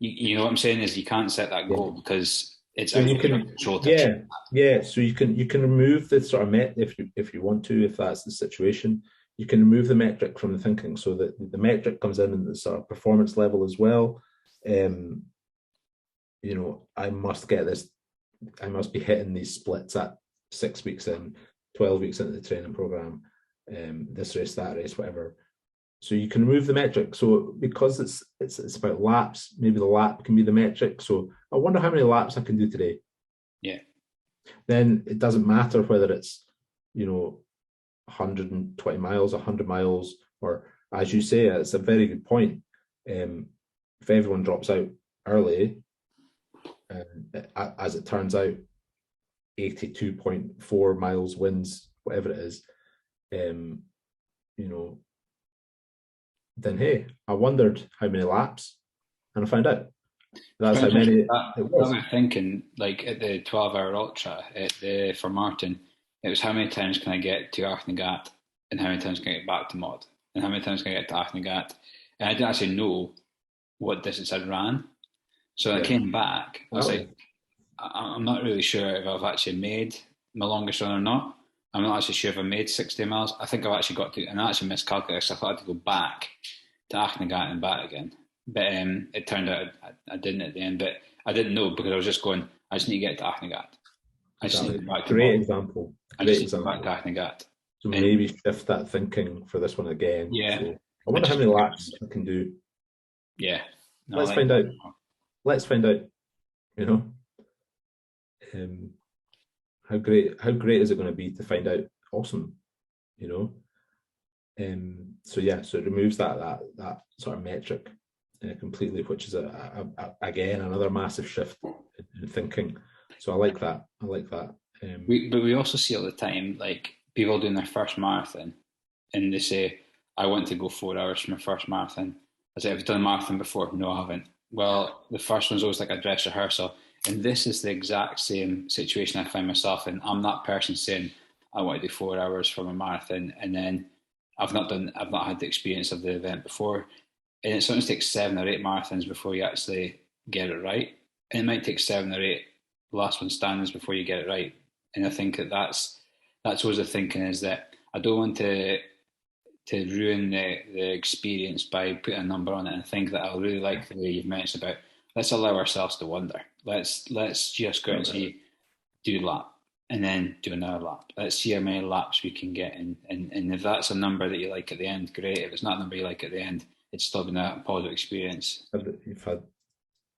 S1: you know what I'm saying is you can't set that goal because it's
S2: So
S1: out
S2: you
S1: of your
S2: can,
S1: control to achieve.
S2: yeah. So you can remove the sort of if you want to, if that's the situation, you can remove the metric from the thinking, so that the metric comes in the sort of performance level as well. You know, I must get this. I must be hitting these splits at 6 weeks in, 12 weeks into the training program, this race, that race, whatever. So you can remove the metric. So because it's about laps, maybe the lap can be the metric. So I wonder how many laps I can do today.
S1: Yeah.
S2: Then it doesn't matter whether it's, you know, 120 miles, 100 miles, or as you say, it's a very good point. If everyone drops out early, as it turns out, 82.4 miles wins, whatever it is, you know, then hey, I wondered how many laps, and I found out that's how many it was.
S1: That was thinking, like at the 12-hour ultra for Martin, it was how many times can I get to Arthnagat, and how many times can I get back to Mod, and how many times can I get to Arthnagat, and I didn't actually know what distance I'd ran. So when I came back, I was like, I'm not really sure if I've actually made my longest run or not. I'm not actually sure if I made 60 miles. I think I've actually got to, and I actually miscalculated, so I thought I had to go back to Achnagat and back again. But it turned out I didn't at the end. But I didn't know, because I was just going, I just need to get to Achnagat. I just need to go back to
S2: Great example.
S1: I just need to go back to Achnagat.
S2: So maybe shift that thinking for this one again.
S1: Yeah.
S2: So I wonder how many laps I can do.
S1: Yeah. No,
S2: Let's find out. Let's find out. You know, how great is it going to be to find out? Awesome. You know. So yeah, so it removes that sort of metric completely, which is again another massive shift in thinking. So I like that.
S1: But we also see all the time, like people doing their first marathon, and they say, "I want to go 4 hours for my first marathon." I say, "Have you done a marathon before?" "No, I haven't." Well, the first one's always like a dress rehearsal, and this is the exact same situation I find myself in. I'm that person saying, "I want to do 4 hours for my marathon," and then I've not had the experience of the event before, and it sometimes takes 7 or 8 marathons before you actually get it right, and it might take 7 or 8 last one stands before you get it right. And I think that's always the thinking, is that I don't want to ruin the experience by putting a number on it. And I think that I really like the way you've mentioned about, let's allow ourselves to wonder. Let's just go out and see, do a lap, and then do another lap. Let's see how many laps we can get in. And if that's a number that you like at the end, great. If it's not a number you like at the end, it's still been a positive experience.
S2: You've had,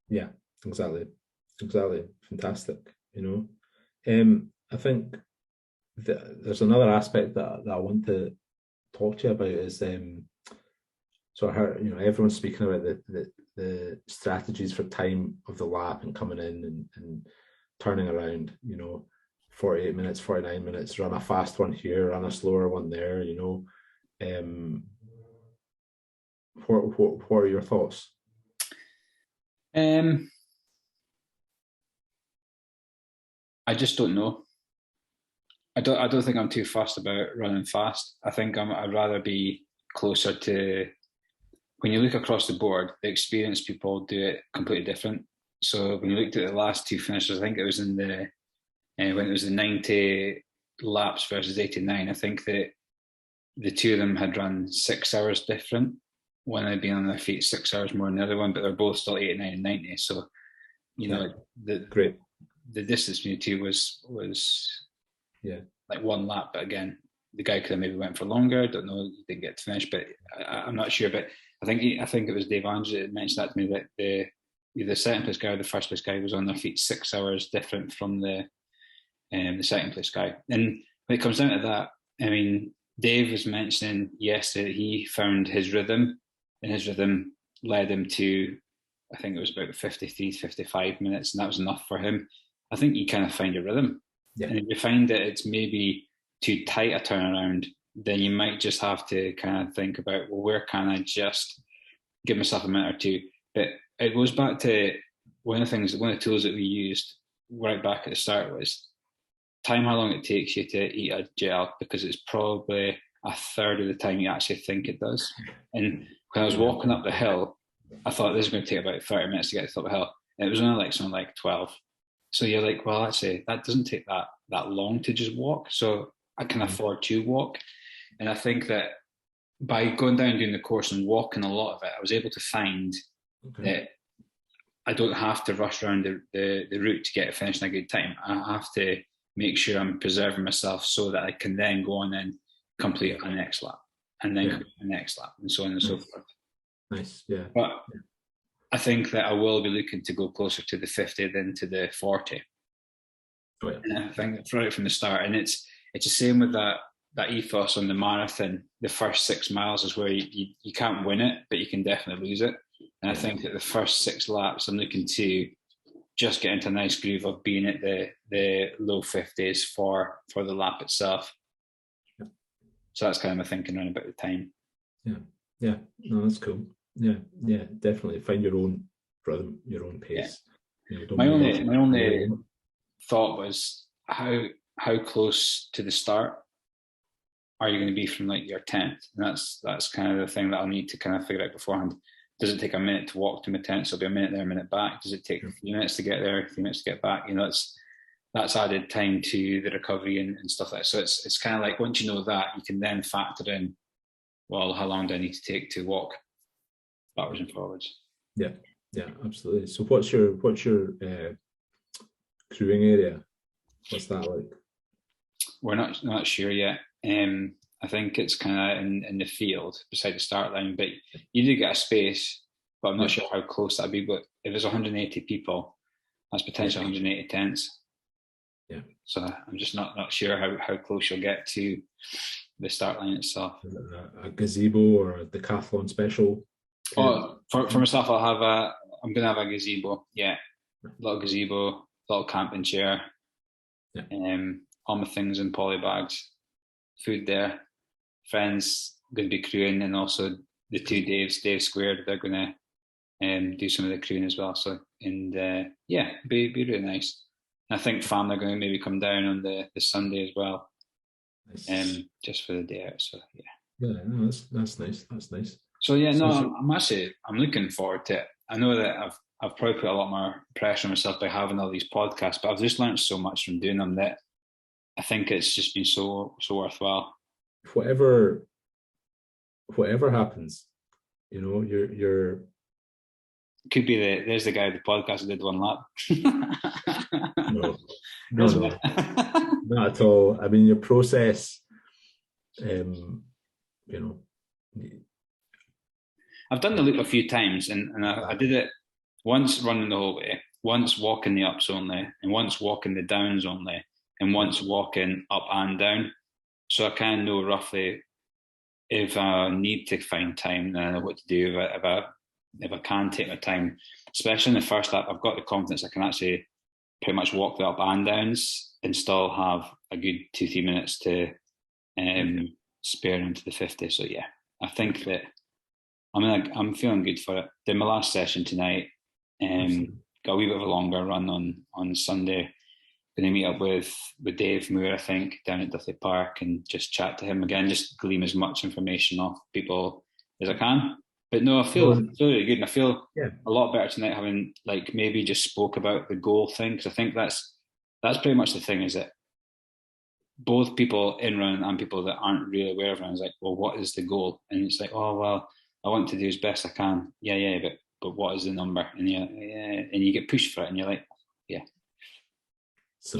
S2: yeah, exactly, fantastic. You know, I think there's another aspect that I want to talk to you about is so I heard, you know, everyone's speaking about the strategies for time of the lap and coming in and turning around, you know, 48 minutes, 49 minutes, run a fast one here, run a slower one there, you know. What are your thoughts?
S1: I just don't know. I don't think I'm too fussed about running fast. I think I'd rather be closer to, when you look across the board, the experienced people do it completely different. So when you looked at the last two finishers, I think it was in the when it was the 90 laps versus 89, I think that the two of them had run 6 hours different. One had been on their feet 6 hours more than the other one, but they're both still 89 and 90. So, you know,
S2: great.
S1: The distance between the two was like one lap. But again, the guy could have maybe went for longer. I don't know, didn't get to finish, but I'm not sure. But I think it was Dave Andrews that mentioned that to me, that the second place guy or the first place guy was on their feet 6 hours different from the second place guy. And when it comes down to that, I mean, Dave was mentioning yesterday that he found his rhythm, and his rhythm led him to, I think it was about 53, 55 minutes, and that was enough for him. I think you kind of find your rhythm. Yeah. And if you find that it's maybe too tight a turnaround, then you might just have to kind of think about, well, where can I just give myself a minute or two? But it goes back to one of the tools that we used right back at the start was time how long it takes you to eat a gel, because it's probably a third of the time you actually think it does. And when I was walking up the hill, I thought this is going to take about 30 minutes to get to the top of the hill. And it was only like something like 12. So you're like, well, actually, that doesn't take that long to just walk. So I can afford to walk. And I think that by going down doing the course and walking a lot of it, I was able to find that I don't have to rush around the route to get it finished in a good time. I have to make sure I'm preserving myself so that I can then go on and complete a next lap and then complete the next lap and so on and so forth.
S2: Nice, yeah.
S1: But I think that I will be looking to go closer to the 50 than to the 40.
S2: Oh, yeah.
S1: And I think that's right from the start. And it's the same with that ethos on the marathon. The first 6 miles is where you can't win it, but you can definitely lose it. And I think that the first 6 laps, I'm looking to just get into a nice groove of being at the low 50s for the lap itself.
S2: Yeah.
S1: So that's kind of my thinking around about the time.
S2: Yeah. No, that's cool. Yeah, definitely find your own rhythm, your own pace.
S1: Yeah. My only thought was how close to the start are you going to be from like your 10th? And that's kind of the thing that I'll need to kind of figure out beforehand. Does it take a minute to walk to my tent? So it'll be a minute there, a minute back. Does it take a few minutes to get there, a few minutes to get back? That's added time to the recovery and stuff like that. So it's kind of like once you know that, you can then factor in, well, how long do I need to take to walk backwards and forwards? Yeah,
S2: absolutely. So what's your crewing area? What's that like?
S1: We're not sure yet. I think it's kind of in the field beside the start line, but you do get a space, but I'm not sure how close that'd be. But if there's 180 people, that's potentially 180 tents.
S2: Yeah.
S1: So I'm just not sure how close you'll get to the start line itself.
S2: A gazebo or a decathlon special?
S1: Oh, for myself, I'm going to have a gazebo. Yeah. A little gazebo, little camping chair. Yeah. All my things in poly bags, food there. Friends going to be crewing, and also the two Daves, Dave Squared, they're going to do some of the crewing as well. So, and be really nice. And I think family are going to maybe come down on the Sunday as well, nice. Just for the day out. So
S2: yeah, no, that's nice. That's nice.
S1: So yeah, no, I'm looking forward to it. I know that I've probably put a lot more pressure on myself by having all these podcasts, but I've just learned so much from doing them that I think it's just been so worthwhile.
S2: Whatever happens, you're
S1: could be there's the guy the podcast who did one lap.
S2: no, not at all. I mean, your process,
S1: I've done the loop a few times, and I did it once running the whole way, once walking the ups only, and once walking the downs only, and once walking up and down. So I kind of know roughly if I need to find time, then I know what to do. If I can take my time, especially in the first lap, I've got the confidence I can actually pretty much walk the up and downs and still have a good 2-3 minutes to spare into the 50. So yeah, I think that I'm feeling good for it. Did my last session tonight. Got a wee bit of a longer run on Sunday. Going to meet up with Dave Moore, I think, down at Dudley Park and just chat to him again, just glean as much information off people as I can. But no, I feel really good, and I feel a lot better tonight, having like maybe just spoke about the goal thing, because I think that's pretty much the thing, is that both people in running and people that aren't really aware of running is like, well, what is the goal? And it's like, oh well, I want to do as best I can. Yeah, but what is the number? And and you get pushed for it, and you're like, yeah.
S2: It's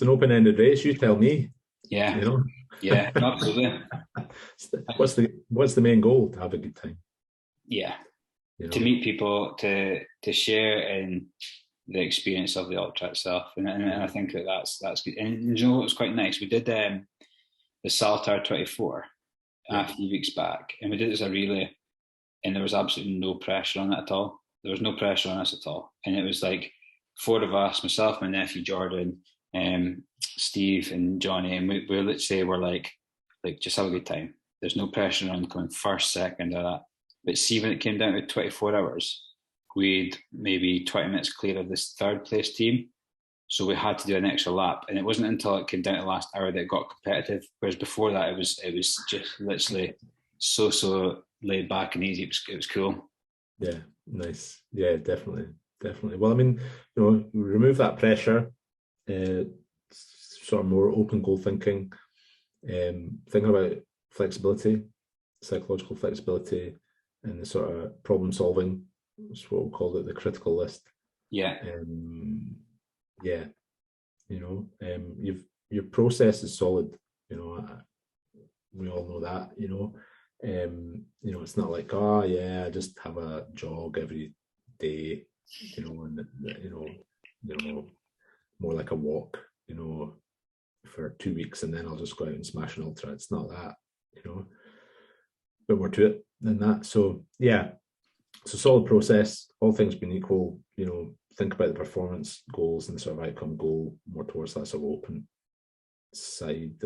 S2: an open-ended race. You tell me.
S1: Yeah. Yeah, absolutely.
S2: What's the main goal? To have a good time.
S1: Yeah. To meet people, to share in the experience of the ultra itself, and I think that's good. And you know what was quite nice? We did the Saltar 24 a few weeks back, and we did it as a relay, and there was absolutely no pressure on it at all. There was no pressure on us at all, and it was like 4 of us, myself, my nephew Jordan, Steve and Johnny, and we literally were like just have a good time. There's no pressure on coming first, second, or that. But see, when it came down to 24 hours, we'd maybe 20 minutes clear of this third place team. So we had to do an extra lap. And it wasn't until it came down to the last hour that it got competitive. Whereas before that, it was just literally so laid back and easy. It was cool.
S2: Yeah, nice. Yeah, definitely. definitely. Well, I mean, remove that pressure, sort of more open goal thinking, thinking about flexibility, psychological flexibility, and the sort of problem solving. That's what we call it, the critical list.
S1: Yeah.
S2: Yeah. Your process is solid. We all know that. It's not like, oh yeah, I just have a jog every day. More like a walk. For 2 weeks, and then I'll just go out and smash an ultra. It's not that. Bit more to it than that. So yeah, it's a solid process. All things being equal, think about the performance goals and the sort of outcome goal more towards that sort of open side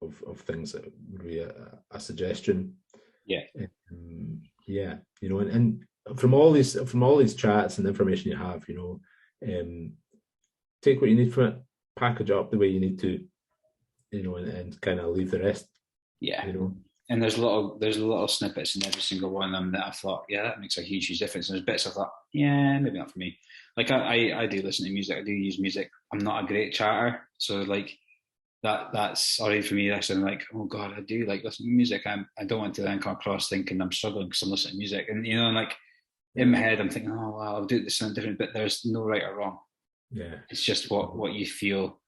S2: of things. That would be a suggestion.
S1: Yeah.
S2: Yeah. And from all these chats and information you have, take what you need from it, package it up the way you need to, and kind of leave the rest.
S1: Yeah. And there's little snippets in every single one of them that I thought, yeah, that makes a huge difference. And there's bits I thought, yeah, maybe not for me. Like I do listen to music. I do use music. I'm not a great chatter, so like that's already for me. That's like, oh god, I do like listening to music. I don't want to then come across thinking I'm struggling because I'm listening to music, and like in my head I'm thinking, oh well, I'll do this something different. But there's no right or wrong.
S2: Yeah,
S1: it's just what you feel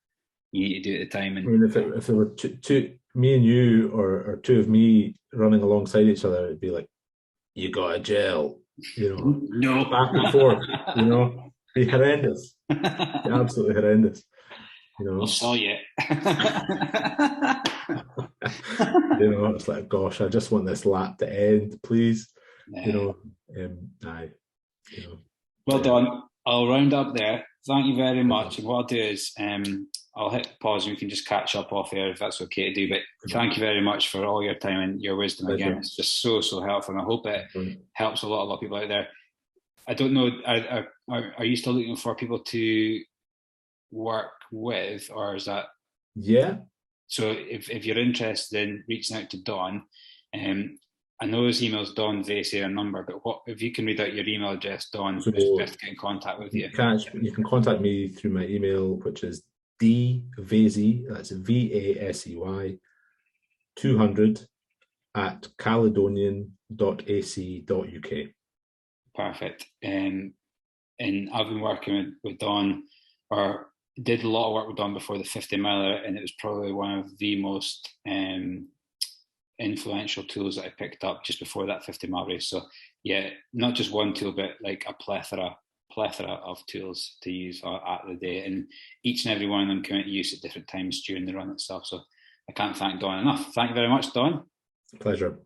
S1: you need to do at the time. And
S2: I mean, if it were two me and you, or two of me running alongside each other, it'd be like, you got a gel,
S1: no,
S2: back and forth, be horrendous, be absolutely horrendous.
S1: I'll sell you.
S2: It's like, gosh, I just want this lap to end, please.
S1: Well done. I'll round up there. Thank you very much. And what I'll do is I'll hit pause and we can just catch up off air if that's okay to do. But thank you very much for all your time and your wisdom again. It's just so helpful, and I hope it helps a lot of people out there. I don't know, are you still looking for people to work with, or is that?
S2: Yeah.
S1: So if you're interested in reaching out to Don, I know his email is Don Vasey, a number, but what if you can read out your email address, Don, so best to get in contact with you?
S2: You can contact me through my email, which is dvasey, that's VASEY 200 at caledonian.ac.uk.
S1: Perfect. And I've been working with Don, or did a lot of work with Don before the 50 miler, and it was probably one of the most influential tools that I picked up just before that 50 mile race. So yeah, not just one tool, but like a plethora of tools to use at the day, and each and every one of them come into use at different times during the run itself. So I can't thank Don enough. Thank you very much, Don.
S2: Pleasure.